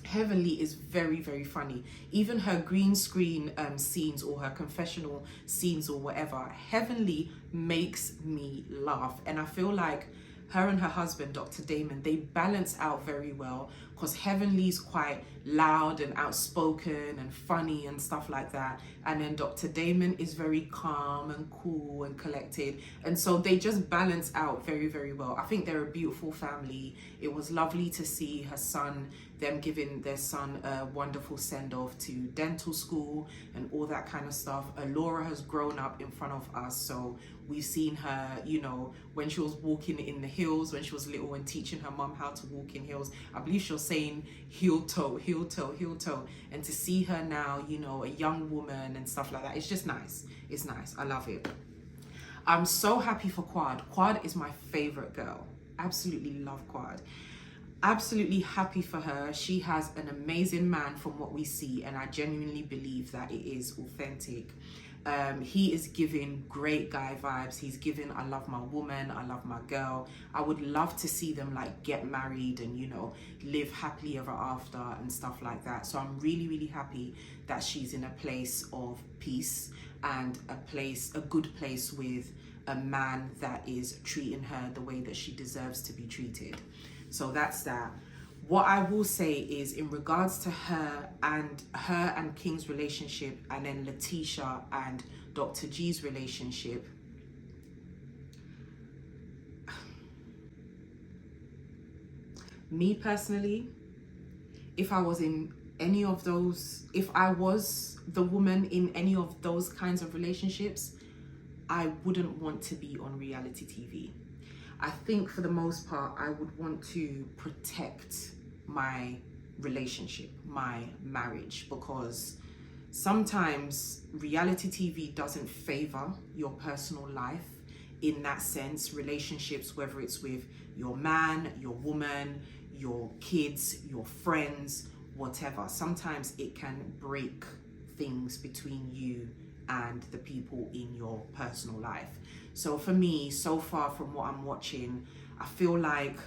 Heavenly is very, very funny. Even her green screen scenes or her confessional scenes or whatever, Heavenly makes me laugh. And I feel like her and her husband, Dr. Damon, they balance out very well, because Heavenly's quite loud and outspoken and funny and stuff like that. And then Dr. Damon is very calm and cool and collected. And so they just balance out very, very well. I think they're a beautiful family. It was lovely to see her son, them giving their son a wonderful send-off to dental school and all that kind of stuff. Laura has grown up in front of us, so we've seen her, you know, when she was walking in the hills, when she was little, and teaching her mum how to walk in heels. I believe she was saying heel toe, heel toe, heel toe. And to see her now, you know, a young woman and stuff like that, it's just nice. It's nice. I love it. I'm so happy for Quad. Quad is my favorite girl. Absolutely love Quad. Absolutely happy for her. She has an amazing man from what we see, and I genuinely believe that it is authentic. He is giving great guy vibes. He's giving, I love my woman, I love my girl. I would love to see them like get married and, you know, live happily ever after and stuff like that. So I'm really, really happy that she's in a place of peace and a good place with a man that is treating her the way that she deserves to be treated. So that's that. What I will say is, in regards to her and King's relationship, and then Letitia and Dr. G's relationship, me personally, if I was in any of those, if I was the woman in any of those kinds of relationships, I wouldn't want to be on reality TV. I think for the most part, I would want to protect my relationship, my marriage, because sometimes reality TV doesn't favor your personal life in that sense. Relationships, whether it's with your man, your woman, your kids, your friends, whatever, sometimes it can break things between you and the people in your personal life. So for me, so far from what I'm watching, I feel like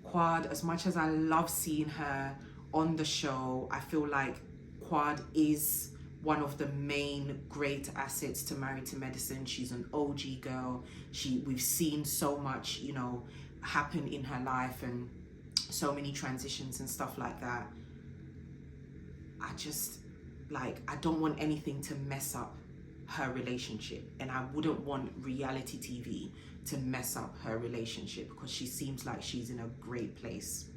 Quad, as much as I love seeing her on the show, I feel like Quad is one of the main great assets to Married to Medicine. She's an OG girl. We've seen so much, you know, happen in her life and so many transitions and stuff like that. I just, like, I don't want anything to mess up her relationship, and I wouldn't want reality TV to mess up her relationship, because she seems like she's in a great place.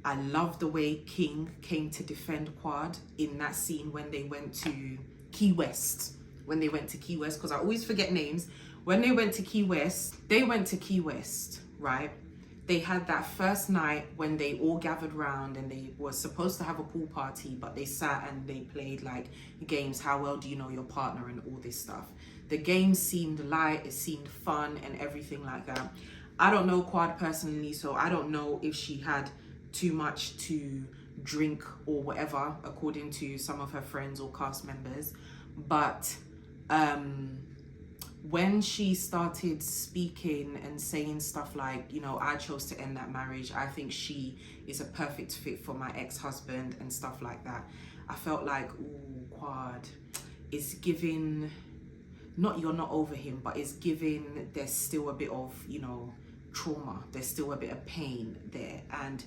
I love the way King came to defend Quad in that scene when they went to Key West. Because I always forget names. When they went to Key West, right? They had that first night when they all gathered round and they were supposed to have a pool party, but they sat and they played like games. How well do you know your partner and all this stuff? The game seemed light, it seemed fun and everything like that. I don't know Quad personally, so I don't know if she had too much to drink or whatever, according to some of her friends or cast members. But when she started speaking and saying stuff like, you know, I chose to end that marriage, I think she is a perfect fit for my ex-husband and stuff like that, I felt like, ooh, Quad is giving, not you're not over him, but it's giving there's still a bit of, you know, trauma, there's still a bit of pain there, and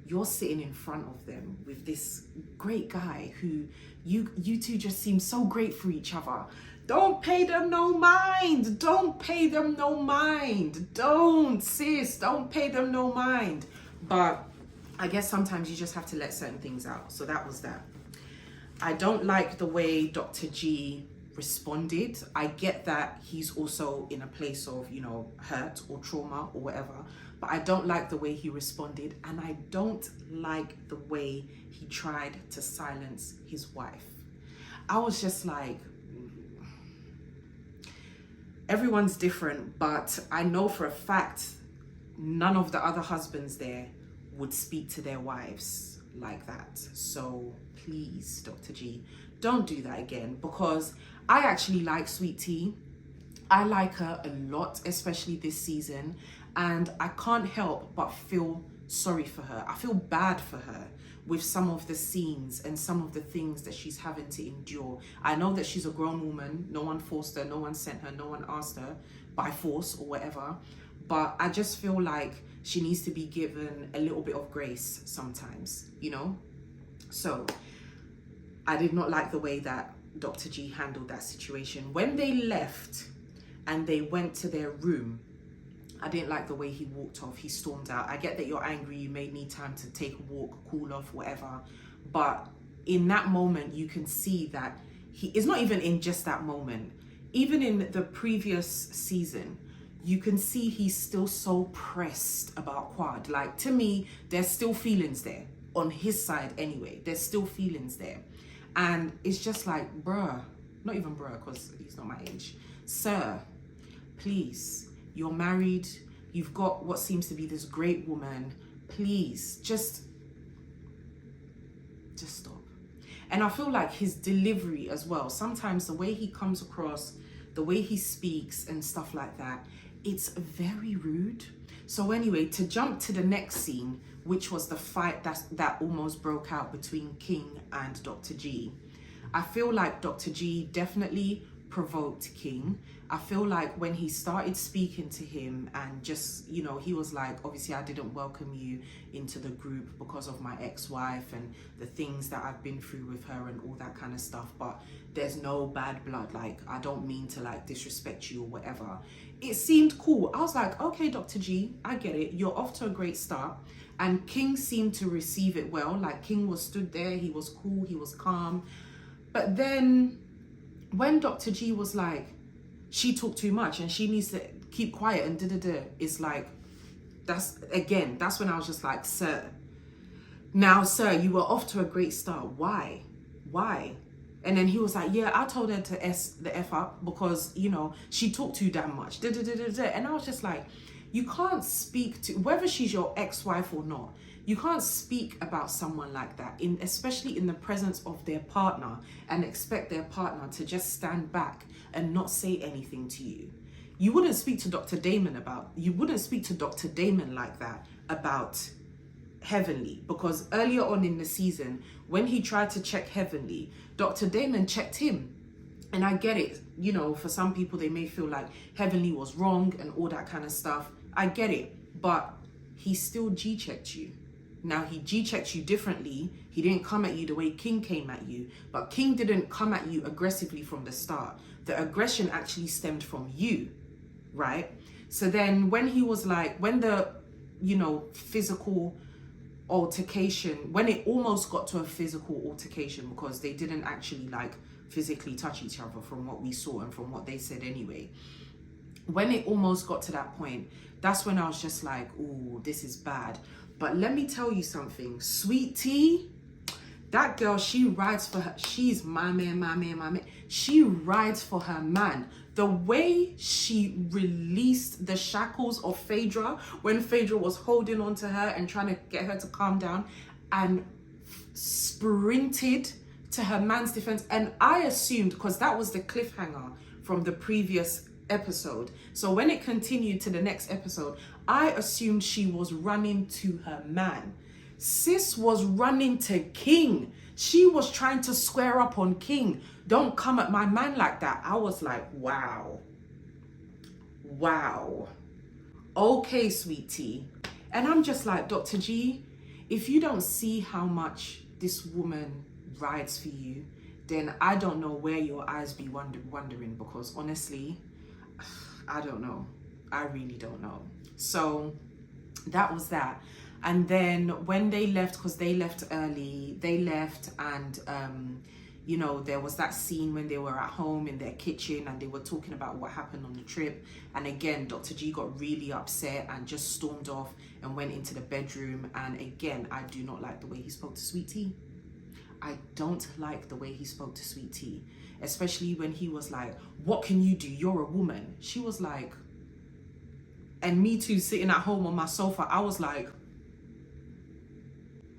you're sitting in front of them with this great guy who you two just seem so great for each other. Don't pay them no mind. Don't pay them no mind. Don't, sis, don't pay them no mind. But I guess sometimes you just have to let certain things out. So that was that. I don't like the way Dr. G responded. I get that he's also in a place of, you know, hurt or trauma or whatever, but I don't like the way he responded, and I don't like the way he tried to silence his wife. I was just like, everyone's different, but I know for a fact none of the other husbands there would speak to their wives like that. So please, Dr. G, don't do that again, because I actually like Sweet Tea. I like her a lot, especially this season, and I can't help but feel sorry for her. I feel bad for her with some of the scenes and some of the things that she's having to endure. I know that she's a grown woman. No one forced her, no one sent her, no one asked her by force or whatever. But I just feel like she needs to be given a little bit of grace sometimes, you know? So I did not like the way that Dr. G handled that situation. When they left and they went to their room, I didn't like the way he walked off. He stormed out. I get that you're angry, you may need time to take a walk, cool off, whatever. But in that moment, you can see that it's not even in just that moment. Even in the previous season, you can see he's still so pressed about Quad. Like, to me, there's still feelings there. On his side anyway, there's still feelings there. And it's just like, bruh, not even bruh, because he's not my age. Sir, please, you're married, you've got what seems to be this great woman. Please, just stop. And I feel like his delivery as well, sometimes the way he comes across, the way he speaks and stuff like that, it's very rude. So anyway, to jump to the next scene, which was the fight that almost broke out between King and Dr. G. I feel like Dr. G definitely provoked King. I feel like when he started speaking to him and just, you know, he was like, obviously I didn't welcome you into the group because of my ex-wife and the things that I've been through with her and all that kind of stuff, but there's no bad blood, like I don't mean to like disrespect you or whatever. It seemed cool. I was like, okay, Dr. G, I get it, you're off to a great start. And King seemed to receive it well. Like King was stood there, he was cool, he was calm. But then when Dr. G was like, she talked too much and she needs to keep quiet and da-da-da, it's like, that's when I was just like, sir, you were off to a great start. Why? And then he was like, yeah, I told her to S the F up because, you know, she talked too damn much. Da-da-da-da-da. And I was just like, you can't speak to, whether she's your ex-wife or not, you can't speak about someone like that, especially in the presence of their partner, and expect their partner to just stand back and not say anything to you. You wouldn't speak to Dr. Damon like that about Heavenly, because earlier on in the season, when he tried to check Heavenly, Dr. Damon checked him. And I get it, you know, for some people they may feel like Heavenly was wrong and all that kind of stuff. I get it, but he still G-checked you. Now he G-checked you differently. He didn't come at you the way King came at you, but King didn't come at you aggressively from the start. The aggression actually stemmed from you, right? So then when he was like, when the, you know, physical altercation, when it almost got to a physical altercation, because they didn't actually like physically touch each other from what we saw and from what they said anyway. When it almost got to that point, that's when I was just like, oh, this is bad. But let me tell you something, Sweet Tea, that girl, she rides for her, she's my man. She rides for her man. The way she released the shackles of Phaedra when Phaedra was holding on to her and trying to get her to calm down, and sprinted to her man's defense. And I assumed, because that was the cliffhanger from the previous episode, so when it continued to the next episode, I assumed she was running to her man. Sis was running to King. She was trying to square up on King. Don't come at my man like that. I was like, wow. Okay, Sweet Tea. And I'm just like, Dr. G, if you don't see how much this woman rides for you, then I don't know where your eyes be wondering, because honestly, I don't know. I really don't know. So that was that. And then when they left, because they left early, and you know, there was that scene when they were at home in their kitchen and they were talking about what happened on the trip. And again, Dr. G got really upset and just stormed off and went into the bedroom. And again, I do not like the way he spoke to Sweet Tea. I don't like the way he spoke to Sweet Tea, especially when he was like, what can you do? You're a woman. She was like, and me too, sitting at home on my sofa, I was like,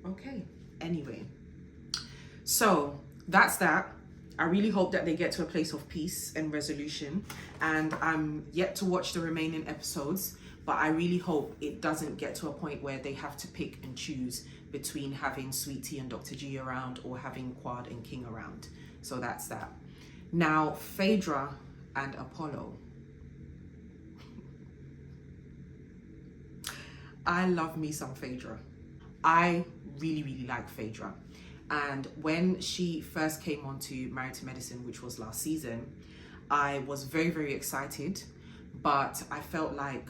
okay. Anyway, so that's that. I really hope that they get to a place of peace and resolution, and I'm yet to watch the remaining episodes, but I really hope it doesn't get to a point where they have to pick and choose between having Sweet Tea and Dr. G around or having Quad and King around. So that's that. Now, Phaedra and Apollo. I love me some Phaedra. I really like Phaedra. And when she first came on to Married to Medicine, which was last season, I was very excited, but I felt like,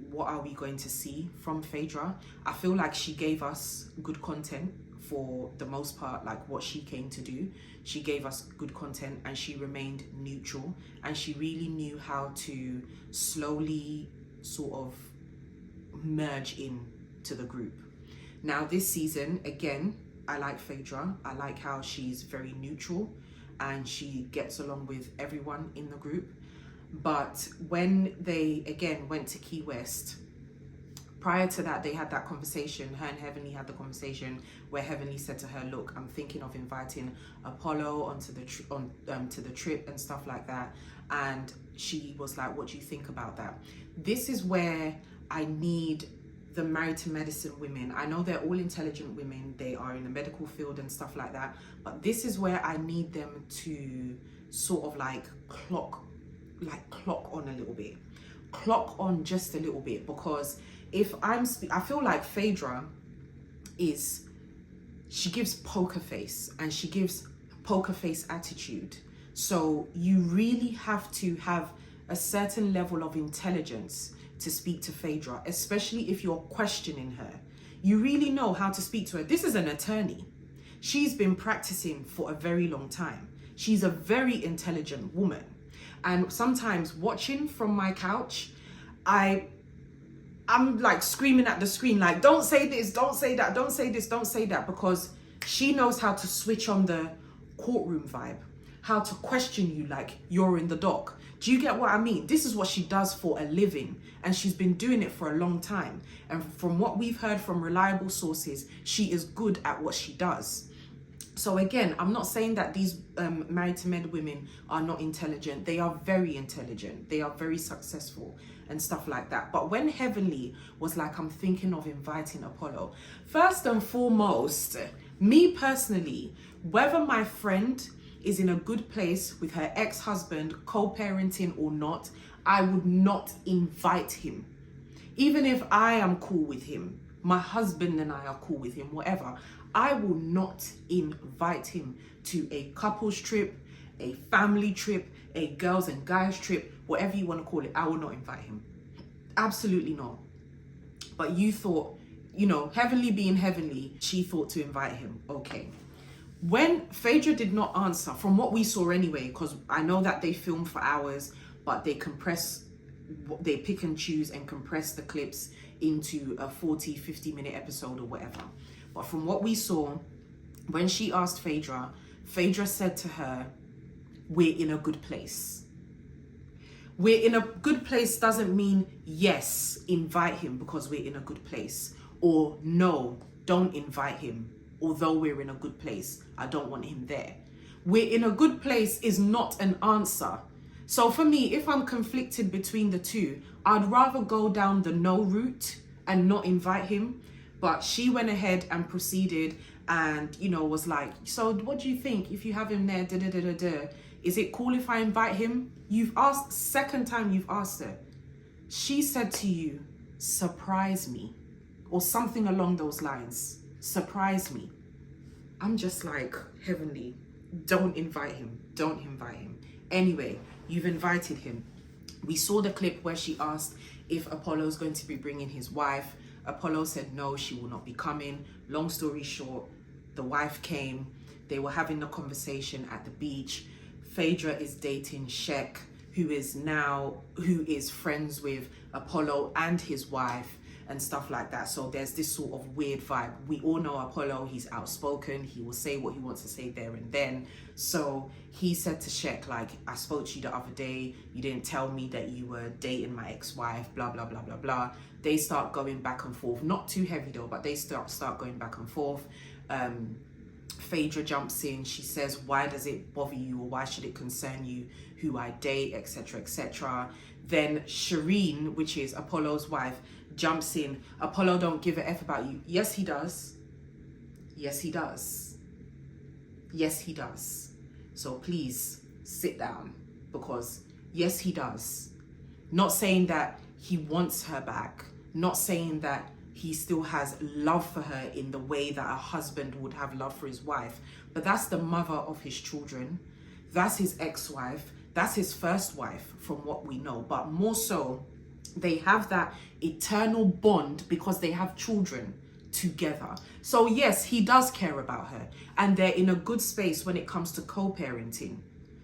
what are we going to see from Phaedra? I feel like she gave us good content for the most part, like what she came to do. She gave us good content and she remained neutral, and she really knew how to slowly sort of merge in to the group. Now this season, again, I like Phaedra. I like how she's very neutral and she gets along with everyone in the group. But when they again went to Key West, Prior to that, they had that conversation. Her and Heavenly had the conversation where Heavenly said to her, "Look, I'm thinking of inviting Apollo onto the to the trip and stuff like that." And she was like, "What do you think about that?" This is where I need the Married to Medicine women. I know they're all intelligent women. They are in the medical field and stuff like that. But this is where I need them to sort of like clock on a little bit. Clock on just a little bit, because if I feel like Phaedra she gives poker face, and she gives poker face attitude. So you really have to have a certain level of intelligence to speak to Phaedra, especially if you're questioning her. You really know how to speak to her. This is an attorney. She's been practicing for a very long time. She's a very intelligent woman. And sometimes watching from my couch, I'm like screaming at the screen, like, don't say this, don't say that, don't say this, don't say that, because she knows how to switch on the courtroom vibe, how to question you like you're in the dock. Do you get what I mean? This is what she does for a living, and she's been doing it for a long time. And from what we've heard from reliable sources, she is good at what she does. So again, I'm not saying that these Married to Med women are not intelligent. They are very intelligent. They are very successful and stuff like that. But when Heavenly was like, I'm thinking of inviting Apollo, first and foremost, me personally, whether my friend is in a good place with her ex-husband, co-parenting or not, I would not invite him. Even if I am cool with him, my husband and I are cool with him, whatever, I will not invite him to a couples trip, a family trip, a girls and guys trip, whatever you want to call it. I will not invite him. Absolutely not. But you thought, you know, Heavenly being Heavenly, she thought to invite him. Okay. When Phaedra did not answer, from what we saw anyway, because I know that they film for hours, but they pick and choose and compress the clips into a 40-50 minute episode or whatever. But from what we saw, when she asked Phaedra, Phaedra said to her, we're in a good place. We're in a good place doesn't mean yes, invite him because we're in a good place, or no, don't invite him. Although we're in a good place, I don't want him there. We're in a good place is not an answer. So for me, if I'm conflicted between the two, I'd rather go down the no route and not invite him. But she went ahead and proceeded and, you know, was like, so what do you think if you have him there? Da, da, da, da, da. Is it cool if I invite him? You've asked, second time you've asked her. She said to you, surprise me, or something along those lines. Surprise me. I'm just like, Heavenly, don't invite him. Don't invite him. Anyway, you've invited him. We saw the clip where she asked if Apollo's going to be bringing his wife. Apollo said no, she will not be coming. Long story short, the wife came. They were having a conversation at the beach. Phaedra is dating Shek, who is friends with Apollo and his wife and stuff like that. So there's this sort of weird vibe. We all know Apollo, he's outspoken. He will say what he wants to say there and then. So he said to Shek, like, I spoke to you the other day. You didn't tell me that you were dating my ex-wife, blah, blah, blah, blah, blah. They start going back and forth. Not too heavy though, but they start going back and forth. Phaedra jumps in. She says, why does it bother you, or why should it concern you who I date, etc., etc. Then Shireen, which is Apollo's wife, jumps in. Apollo don't give a F about you. Yes, he does. Yes, he does. Yes, he does. So please sit down, because yes, he does. Not saying that he wants her back. Not saying that he still has love for her in the way that a husband would have love for his wife. But that's the mother of his children. That's his ex-wife. That's his first wife, from what we know. But more so, they have that eternal bond because they have children together. So yes, he does care about her, and they're in a good space when it comes to co-parenting.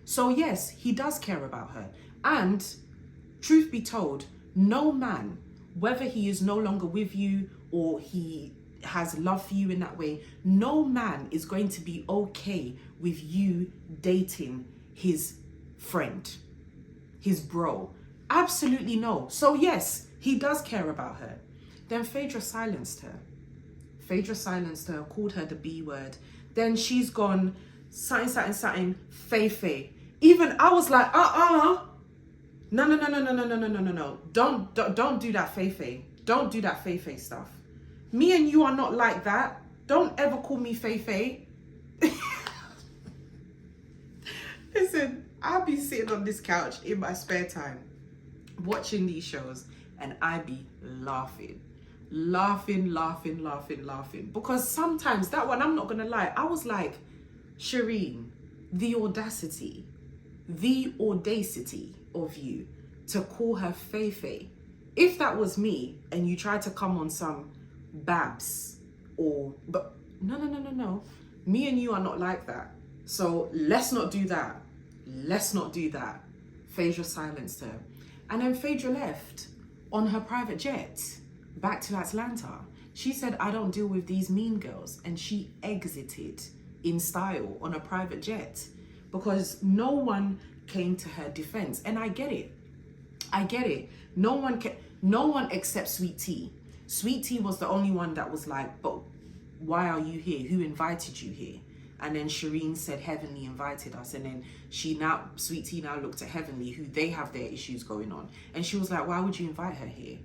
So yes, he does care about her. And truth be told, no man, whether he is no longer with you or he has love for you in that way, no man is going to be okay with you dating his friend, his bro. Absolutely no. So yes, he does care about her. Then Phaedra silenced her. Phaedra silenced her, called her the B word. Then she's gone, something, Faye. Even I was like, no. Don't do that, Faye. Don't do that, Faye stuff. Me and you are not like that. Don't ever call me Faye. Listen, I'll be sitting on this couch in my spare time, watching these shows, and I be laughing. Because sometimes that one, I'm not gonna lie, I was like, Shireen, the audacity of you to call her Faye. If that was me and you tried to come on some Babs but no. Me and you are not like that. So let's not do that. Phaedra silenced her. And then Phaedra left on her private jet back to Atlanta. She said, I don't deal with these mean girls. And she exited in style on a private jet because no one came to her defense. And I get it. No one except Sweet Tea. Sweet Tea was the only one that was like, but why are you here? Who invited you here? And then Shireen said Heavenly invited us. And then Sweet Tea now looked at Heavenly, who they have their issues going on. And she was like, why would you invite her here?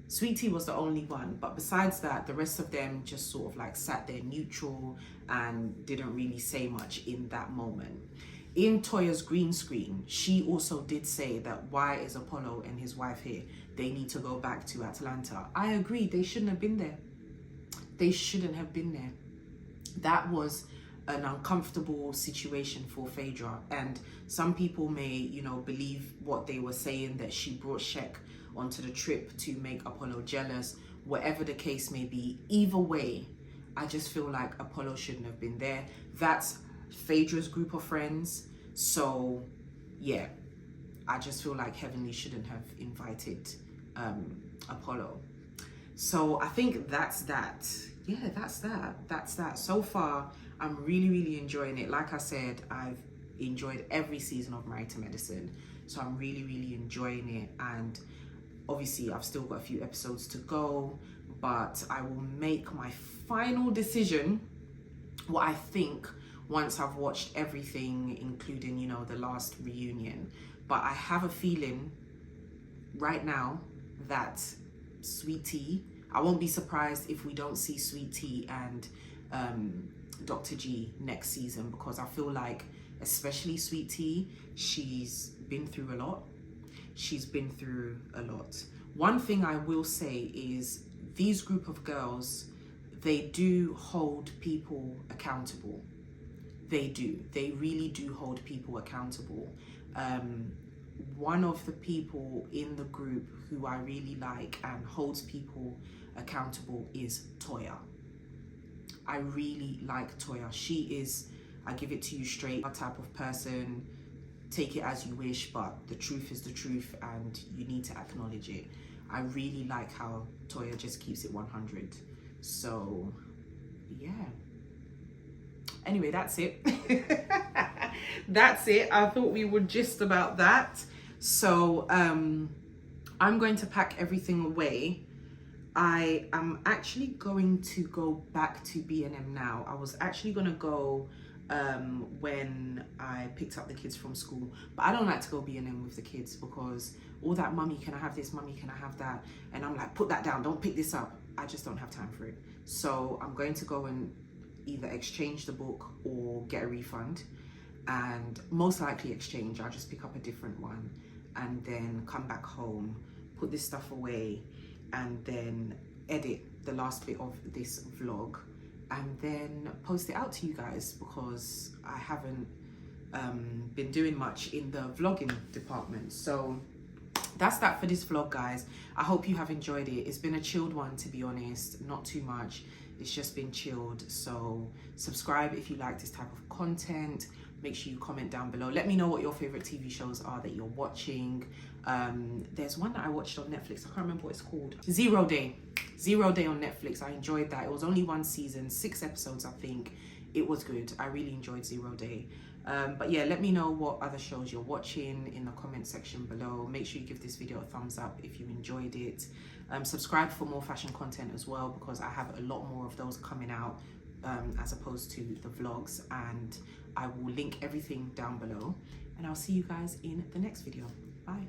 Sweet Tea was the only one. But besides that, the rest of them just sort of like sat there neutral and didn't really say much in that moment. In Toya's green screen, she also did say that why is Apollo and his wife here? They need to go back to Atlanta. I agree, they shouldn't have been there. That was an uncomfortable situation for Phaedra, and some people may, believe what they were saying, that she brought Shek onto the trip to make Apollo jealous. Whatever the case may be, either way, I just feel like Apollo shouldn't have been there. That's Phaedra's group of friends. So yeah, I just feel like Heavenly shouldn't have invited Apollo. So I think that's that. Yeah, that's that. So far, I'm really enjoying it. Like I said, I've enjoyed every season of Married to Medicine. So I'm really enjoying it. And obviously, I've still got a few episodes to go, but I will make my final decision, what I think, once I've watched everything, including, the last reunion. But I have a feeling right now that Sweet Tea, I won't be surprised if we don't see Sweet Tea and Dr. G next season, because I feel like, especially Sweet Tea, she's been through a lot. One thing I will say is these group of girls, they do hold people accountable. They do. They really do hold people accountable. One of the people in the group who I really like and holds people accountable is Toya. I really like Toya. She is, I give it to you straight, a type of person. Take it as you wish, but the truth is the truth and you need to acknowledge it. I really like how Toya just keeps it 100. So yeah. Anyway, that's it. That's it. I thought we would gist about that. So I'm going to pack everything away. I am actually going to go back to B&M now. I was actually going to go when I picked up the kids from school, but I don't like to go B&M with the kids because all that, mummy, can I have this? Mummy, can I have that? And I'm like, put that down, don't pick this up. I just don't have time for it. So I'm going to go and either exchange the book or get a refund, and most likely exchange. I'll just pick up a different one and then come back home, put this stuff away, and then edit the last bit of this vlog and then post it out to you guys, because I haven't been doing much in the vlogging department. So that's that for this vlog, guys. I hope you have enjoyed it. It's been a chilled one, to be honest, not too much. It's just been chilled. So subscribe if you like this type of content. Make sure you comment down below. Let me know what your favorite TV shows are that you're watching. There's one that I watched on Netflix. I can't remember what it's called. Zero Day on Netflix. I enjoyed that. It was only one season, 6 episodes, I think. It was good. I really enjoyed Zero Day. But yeah, let me know what other shows you're watching in the comment section below. Make sure you give this video a thumbs up if you enjoyed it. Subscribe for more fashion content as well, because I have a lot more of those coming out as opposed to the vlogs, and I will link everything down below, and I'll see you guys in the next video. Bye.